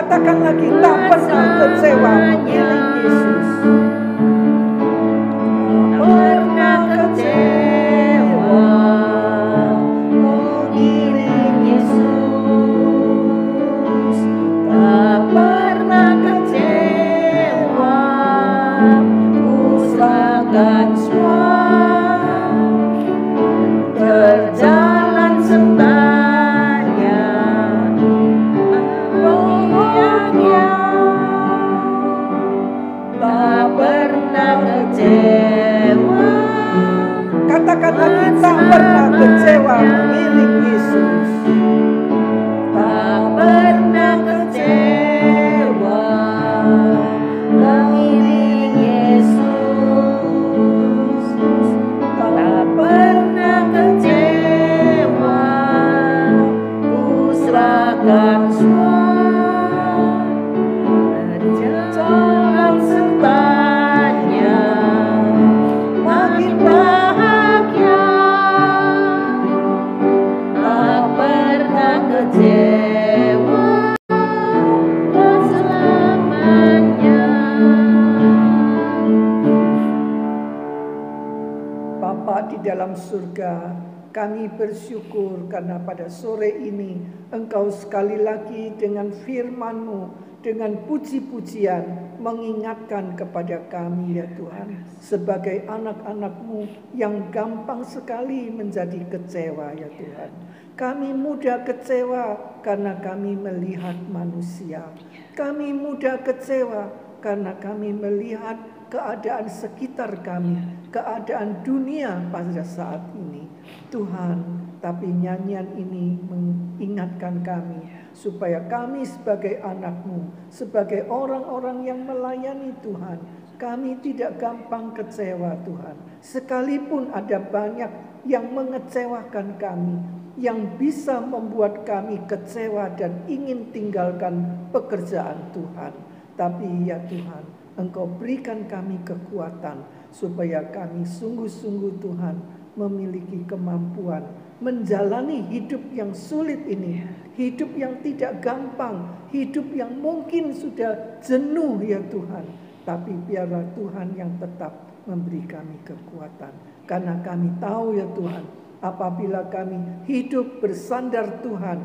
Katakan lagi, tak pernah kecewa mengiring Yesus. Tak pernah kecewa mengiring Yesus. Tak pernah kecewa, ku serahkan semua. Berjalan sertanya, tak pernah kecewa. Katakan lagi, tak pernah kecewa mengiring Yesus. Tak pernah kecewa mengiring Yesus. Tak pernah kecewa, ku serahkan semua. Berjalan sertanya, makin bahagia. Tak pernah kecewa selamanya. Bapa di dalam surga, kami bersyukur karena pada sore ini Engkau sekali lagi dengan firman-Mu, dengan puji-pujian mengingatkan kepada kami ya Tuhan, sebagai anak-anak-Mu yang gampang sekali menjadi kecewa ya Tuhan. Kami mudah kecewa karena kami melihat manusia. Kami mudah kecewa karena kami melihat keadaan sekitar kami, keadaan dunia pada saat ini. Tuhan, tapi nyanyian ini mengingatkan kami supaya kami sebagai anak-Mu, sebagai orang-orang yang melayani Tuhan, kami tidak gampang kecewa Tuhan. Sekalipun ada banyak yang mengecewakan kami, yang bisa membuat kami kecewa dan ingin tinggalkan pekerjaan Tuhan. Tapi ya Tuhan, Engkau berikan kami kekuatan supaya kami sungguh-sungguh Tuhan memiliki kemampuan menjalani hidup yang sulit ini, hidup yang tidak gampang, hidup yang mungkin sudah jenuh ya Tuhan. Tapi biarlah Tuhan yang tetap memberi kami kekuatan. Karena kami tahu ya Tuhan, apabila kami hidup bersandar Tuhan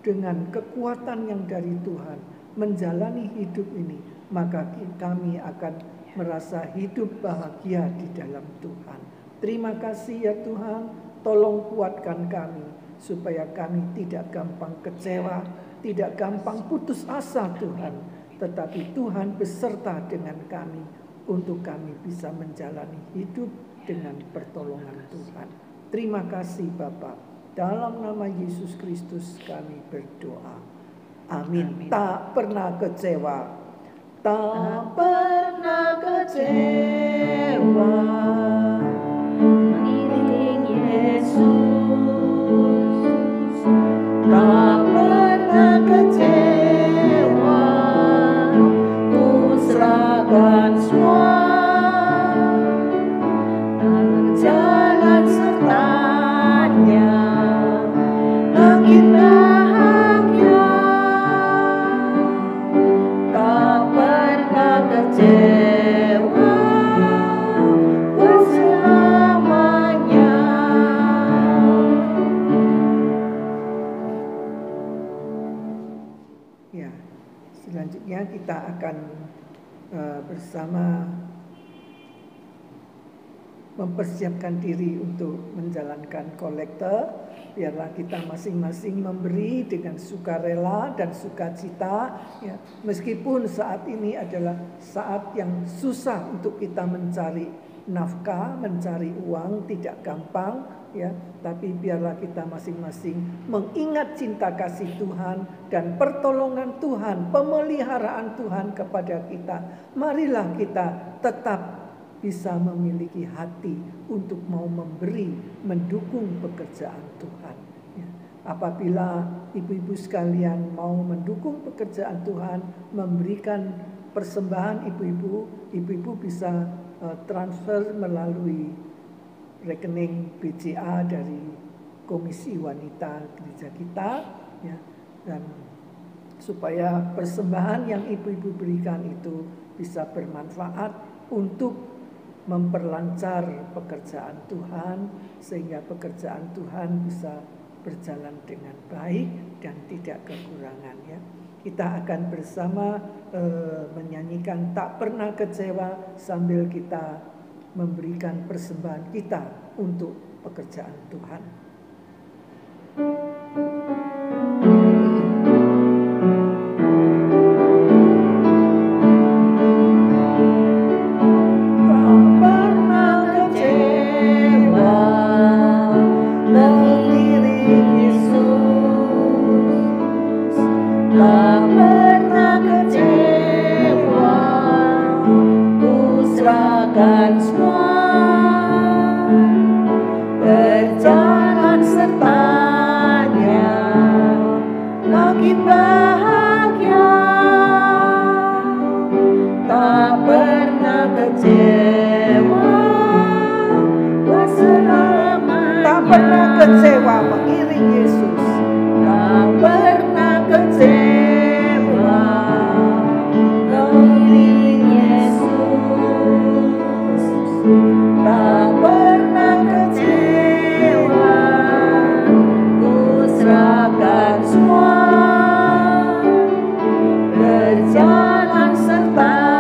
dengan kekuatan yang dari Tuhan, menjalani hidup ini, maka kami akan merasa hidup bahagia di dalam Tuhan. Terima kasih ya Tuhan, tolong kuatkan kami supaya kami tidak gampang kecewa, tidak gampang putus asa Tuhan. Tetapi Tuhan beserta dengan kami untuk kami bisa menjalani hidup dengan pertolongan Tuhan. Terima kasih Bapa. Dalam nama Yesus Kristus kami berdoa. Amin. Tak pernah kecewa. Tak pernah kecewa. Mengiring Yesus. Tak pernah kecewa. Ku serahkan semua. Tak berjalan sertanya. Makin bahagia. Tak pernah kecewa selamanya. Ya, selanjutnya kita akan bersama mempersiapkan diri untuk menjalankan kolekte. Biarlah kita masing-masing memberi dengan sukarela dan sukacita ya. Meskipun saat ini adalah saat yang susah untuk kita mencari nafkah, mencari uang, tidak gampang ya, tapi biarlah kita masing-masing mengingat cinta kasih Tuhan dan pertolongan Tuhan, pemeliharaan Tuhan kepada kita. Marilah kita tetap bisa memiliki hati untuk mau memberi, mendukung pekerjaan Tuhan. Ya. Apabila ibu-ibu sekalian mau mendukung pekerjaan Tuhan, memberikan persembahan ibu-ibu bisa transfer melalui rekening BCA dari Komisi Wanita Gereja kita, ya, dan supaya persembahan yang ibu-ibu berikan itu bisa bermanfaat untuk memperlancar pekerjaan Tuhan, sehingga pekerjaan Tuhan bisa berjalan dengan baik dan tidak kekurangan ya. Kita akan bersama menyanyikan Tak Pernah Kecewa sambil kita memberikan persembahan kita untuk pekerjaan Tuhan. Kecewa mengiring Yesus, tak pernah kecewa mengiring Yesus, tak pernah kecewa, ku serahkan semua, berjalan sertanya,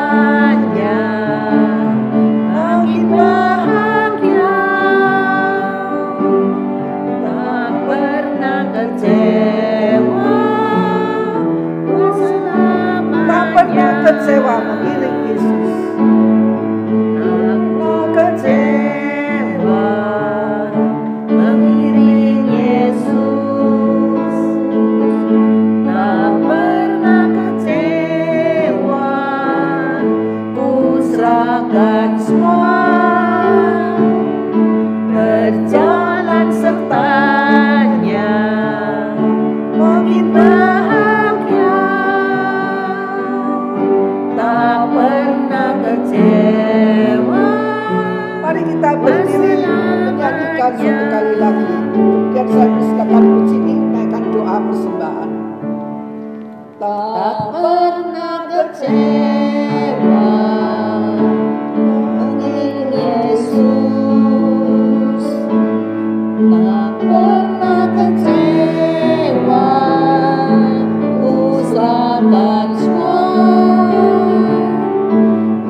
makin bahagia. Kecewa mengiring Yesus, tak kecewa mengiring Yesus, tak pernah kecewa, ku serahkan semua, berjalan sertanya,
tak pernah kecewa mengikut Yesus, tak pernah kecewa, usahakan semua,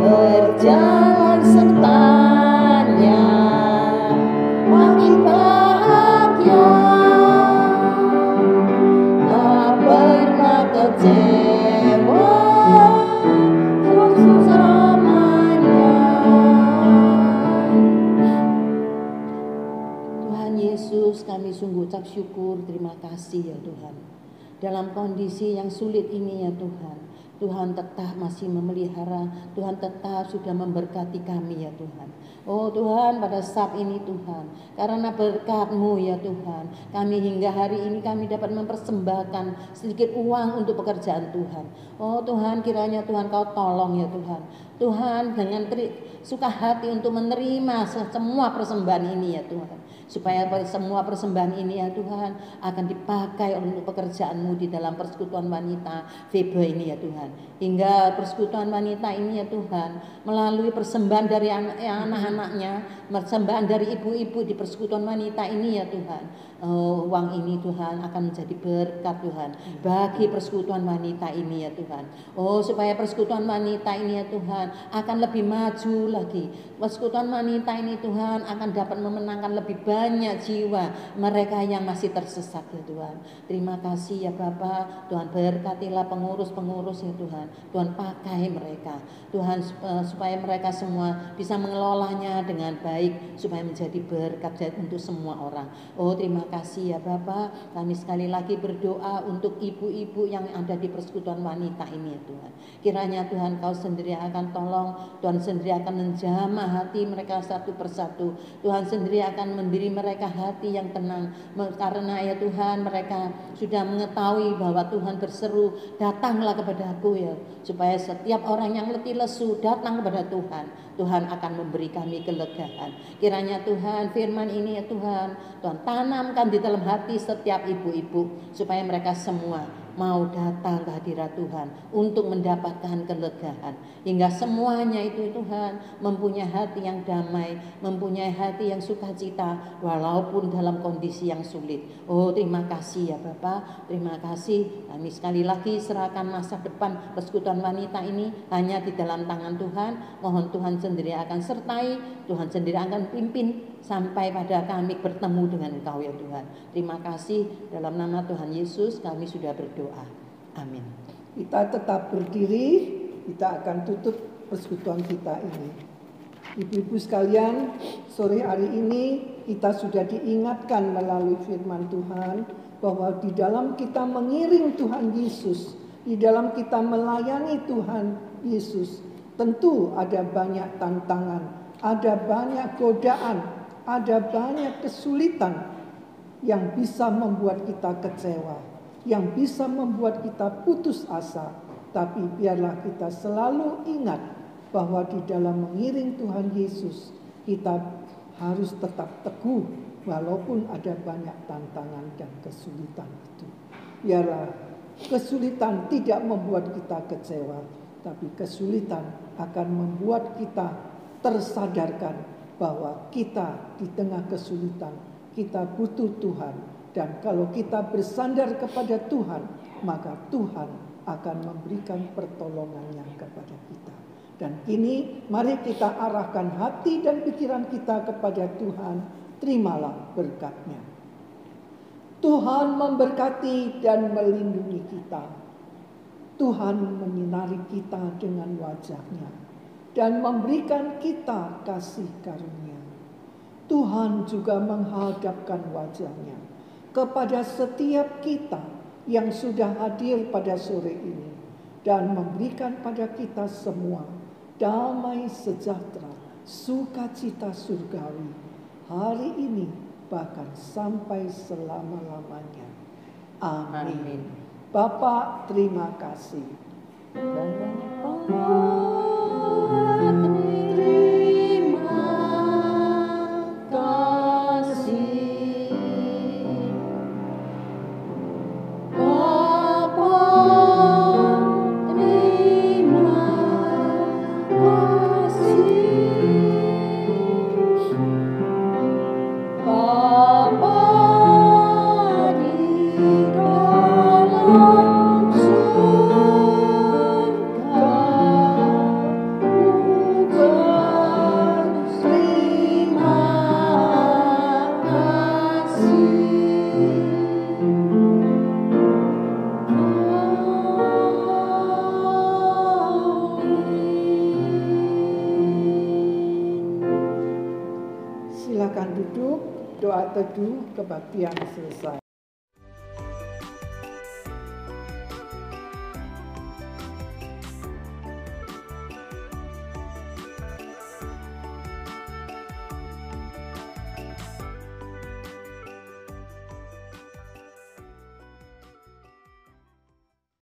berjalan sertanya, makin bahagia, tak pernah kecewa, Yesus selamanya. Tuhan Yesus, kami sungguh ucap syukur, terima kasih ya Tuhan. Dalam kondisi yang sulit ini ya Tuhan, Tuhan tetap masih memelihara, Tuhan tetap sudah memberkati kami ya Tuhan. Oh Tuhan, pada saat ini Tuhan, karena berkat-Mu ya Tuhan, kami hingga hari ini kami dapat mempersembahkan sedikit uang untuk pekerjaan Tuhan. Oh Tuhan, kiranya Tuhan Kau tolong ya Tuhan. Tuhan dengan suka hati untuk menerima semua persembahan ini ya Tuhan. Supaya semua persembahan ini ya Tuhan akan dipakai untuk pekerjaan-Mu di dalam persekutuan wanita Febe ini ya Tuhan. Hingga persekutuan wanita ini ya Tuhan, melalui persembahan dari anak-anaknya, persembahan dari ibu-ibu di persekutuan wanita ini ya Tuhan, uang ini Tuhan akan menjadi berkat Tuhan bagi persekutuan wanita ini ya Tuhan. Oh supaya persekutuan wanita ini ya Tuhan akan lebih maju lagi. Persekutuan wanita ini Tuhan akan dapat memenangkan lebih banyak jiwa mereka yang masih tersesat ya Tuhan. Terima kasih ya Bapa. Tuhan berkatilah pengurus-pengurus ya Tuhan. Tuhan pakai mereka Tuhan supaya mereka semua bisa mengelolanya dengan baik supaya menjadi berkat untuk semua orang. Oh terima kasih ya Bapa. Kami sekali lagi berdoa untuk ibu-ibu yang ada di persekutuan wanita ini ya Tuhan. Kiranya Tuhan Kau sendiri akan tolong, Tuhan sendiri akan menjamah hati mereka satu persatu. Tuhan sendiri akan memberi mereka hati yang tenang, karena ya Tuhan mereka sudah mengetahui bahwa Tuhan berseru, datanglah kepada Aku ya, supaya setiap orang yang letih lesu datang kepada Tuhan. Tuhan akan memberi kami kelegaan. Kiranya Tuhan firman ini ya Tuhan, Tuhan tanamkan di dalam hati setiap ibu-ibu supaya mereka semua mau datang ke hadirat Tuhan untuk mendapatkan kelegaan. Hingga semuanya itu Tuhan mempunyai hati yang damai, mempunyai hati yang sukacita walaupun dalam kondisi yang sulit. Oh terima kasih ya Bapa, terima kasih. Kami sekali lagi serahkan masa depan persekutuan wanita ini hanya di dalam tangan Tuhan. Mohon Tuhan sendiri akan sertai, Tuhan sendiri akan pimpin sampai pada kami bertemu dengan Engkau ya Tuhan. Terima kasih, dalam nama Tuhan Yesus kami sudah berdoa. Amin.
Kita tetap berdiri, kita akan tutup persekutuan kita ini. Ibu-ibu sekalian, sore hari ini kita sudah diingatkan melalui firman Tuhan bahwa di dalam kita mengiring Tuhan Yesus, di dalam kita melayani Tuhan Yesus, tentu ada banyak tantangan, ada banyak godaan, ada banyak kesulitan yang bisa membuat kita kecewa, yang bisa membuat kita putus asa. Tapi biarlah kita selalu ingat bahwa di dalam mengiring Tuhan Yesus, kita harus tetap teguh walaupun ada banyak tantangan dan kesulitan itu. Biarlah kesulitan tidak membuat kita kecewa, tapi kesulitan akan membuat kita tersadarkan bahwa kita di tengah kesulitan, kita butuh Tuhan. Dan kalau kita bersandar kepada Tuhan, maka Tuhan akan memberikan pertolongannya kepada kita. Dan kini mari kita arahkan hati dan pikiran kita kepada Tuhan. Terimalah berkat-Nya. Tuhan memberkati dan melindungi kita. Tuhan menyinari kita dengan wajah-Nya dan memberikan kita kasih karunia. Tuhan juga menghadapkan wajah-Nya kepada setiap kita yang sudah hadir pada sore ini dan memberikan pada kita semua damai sejahtera, sukacita surgawi hari ini bahkan sampai selama-lamanya. Amin. Bapa, terima kasih.
Bapa
teduh kebaktian selesai.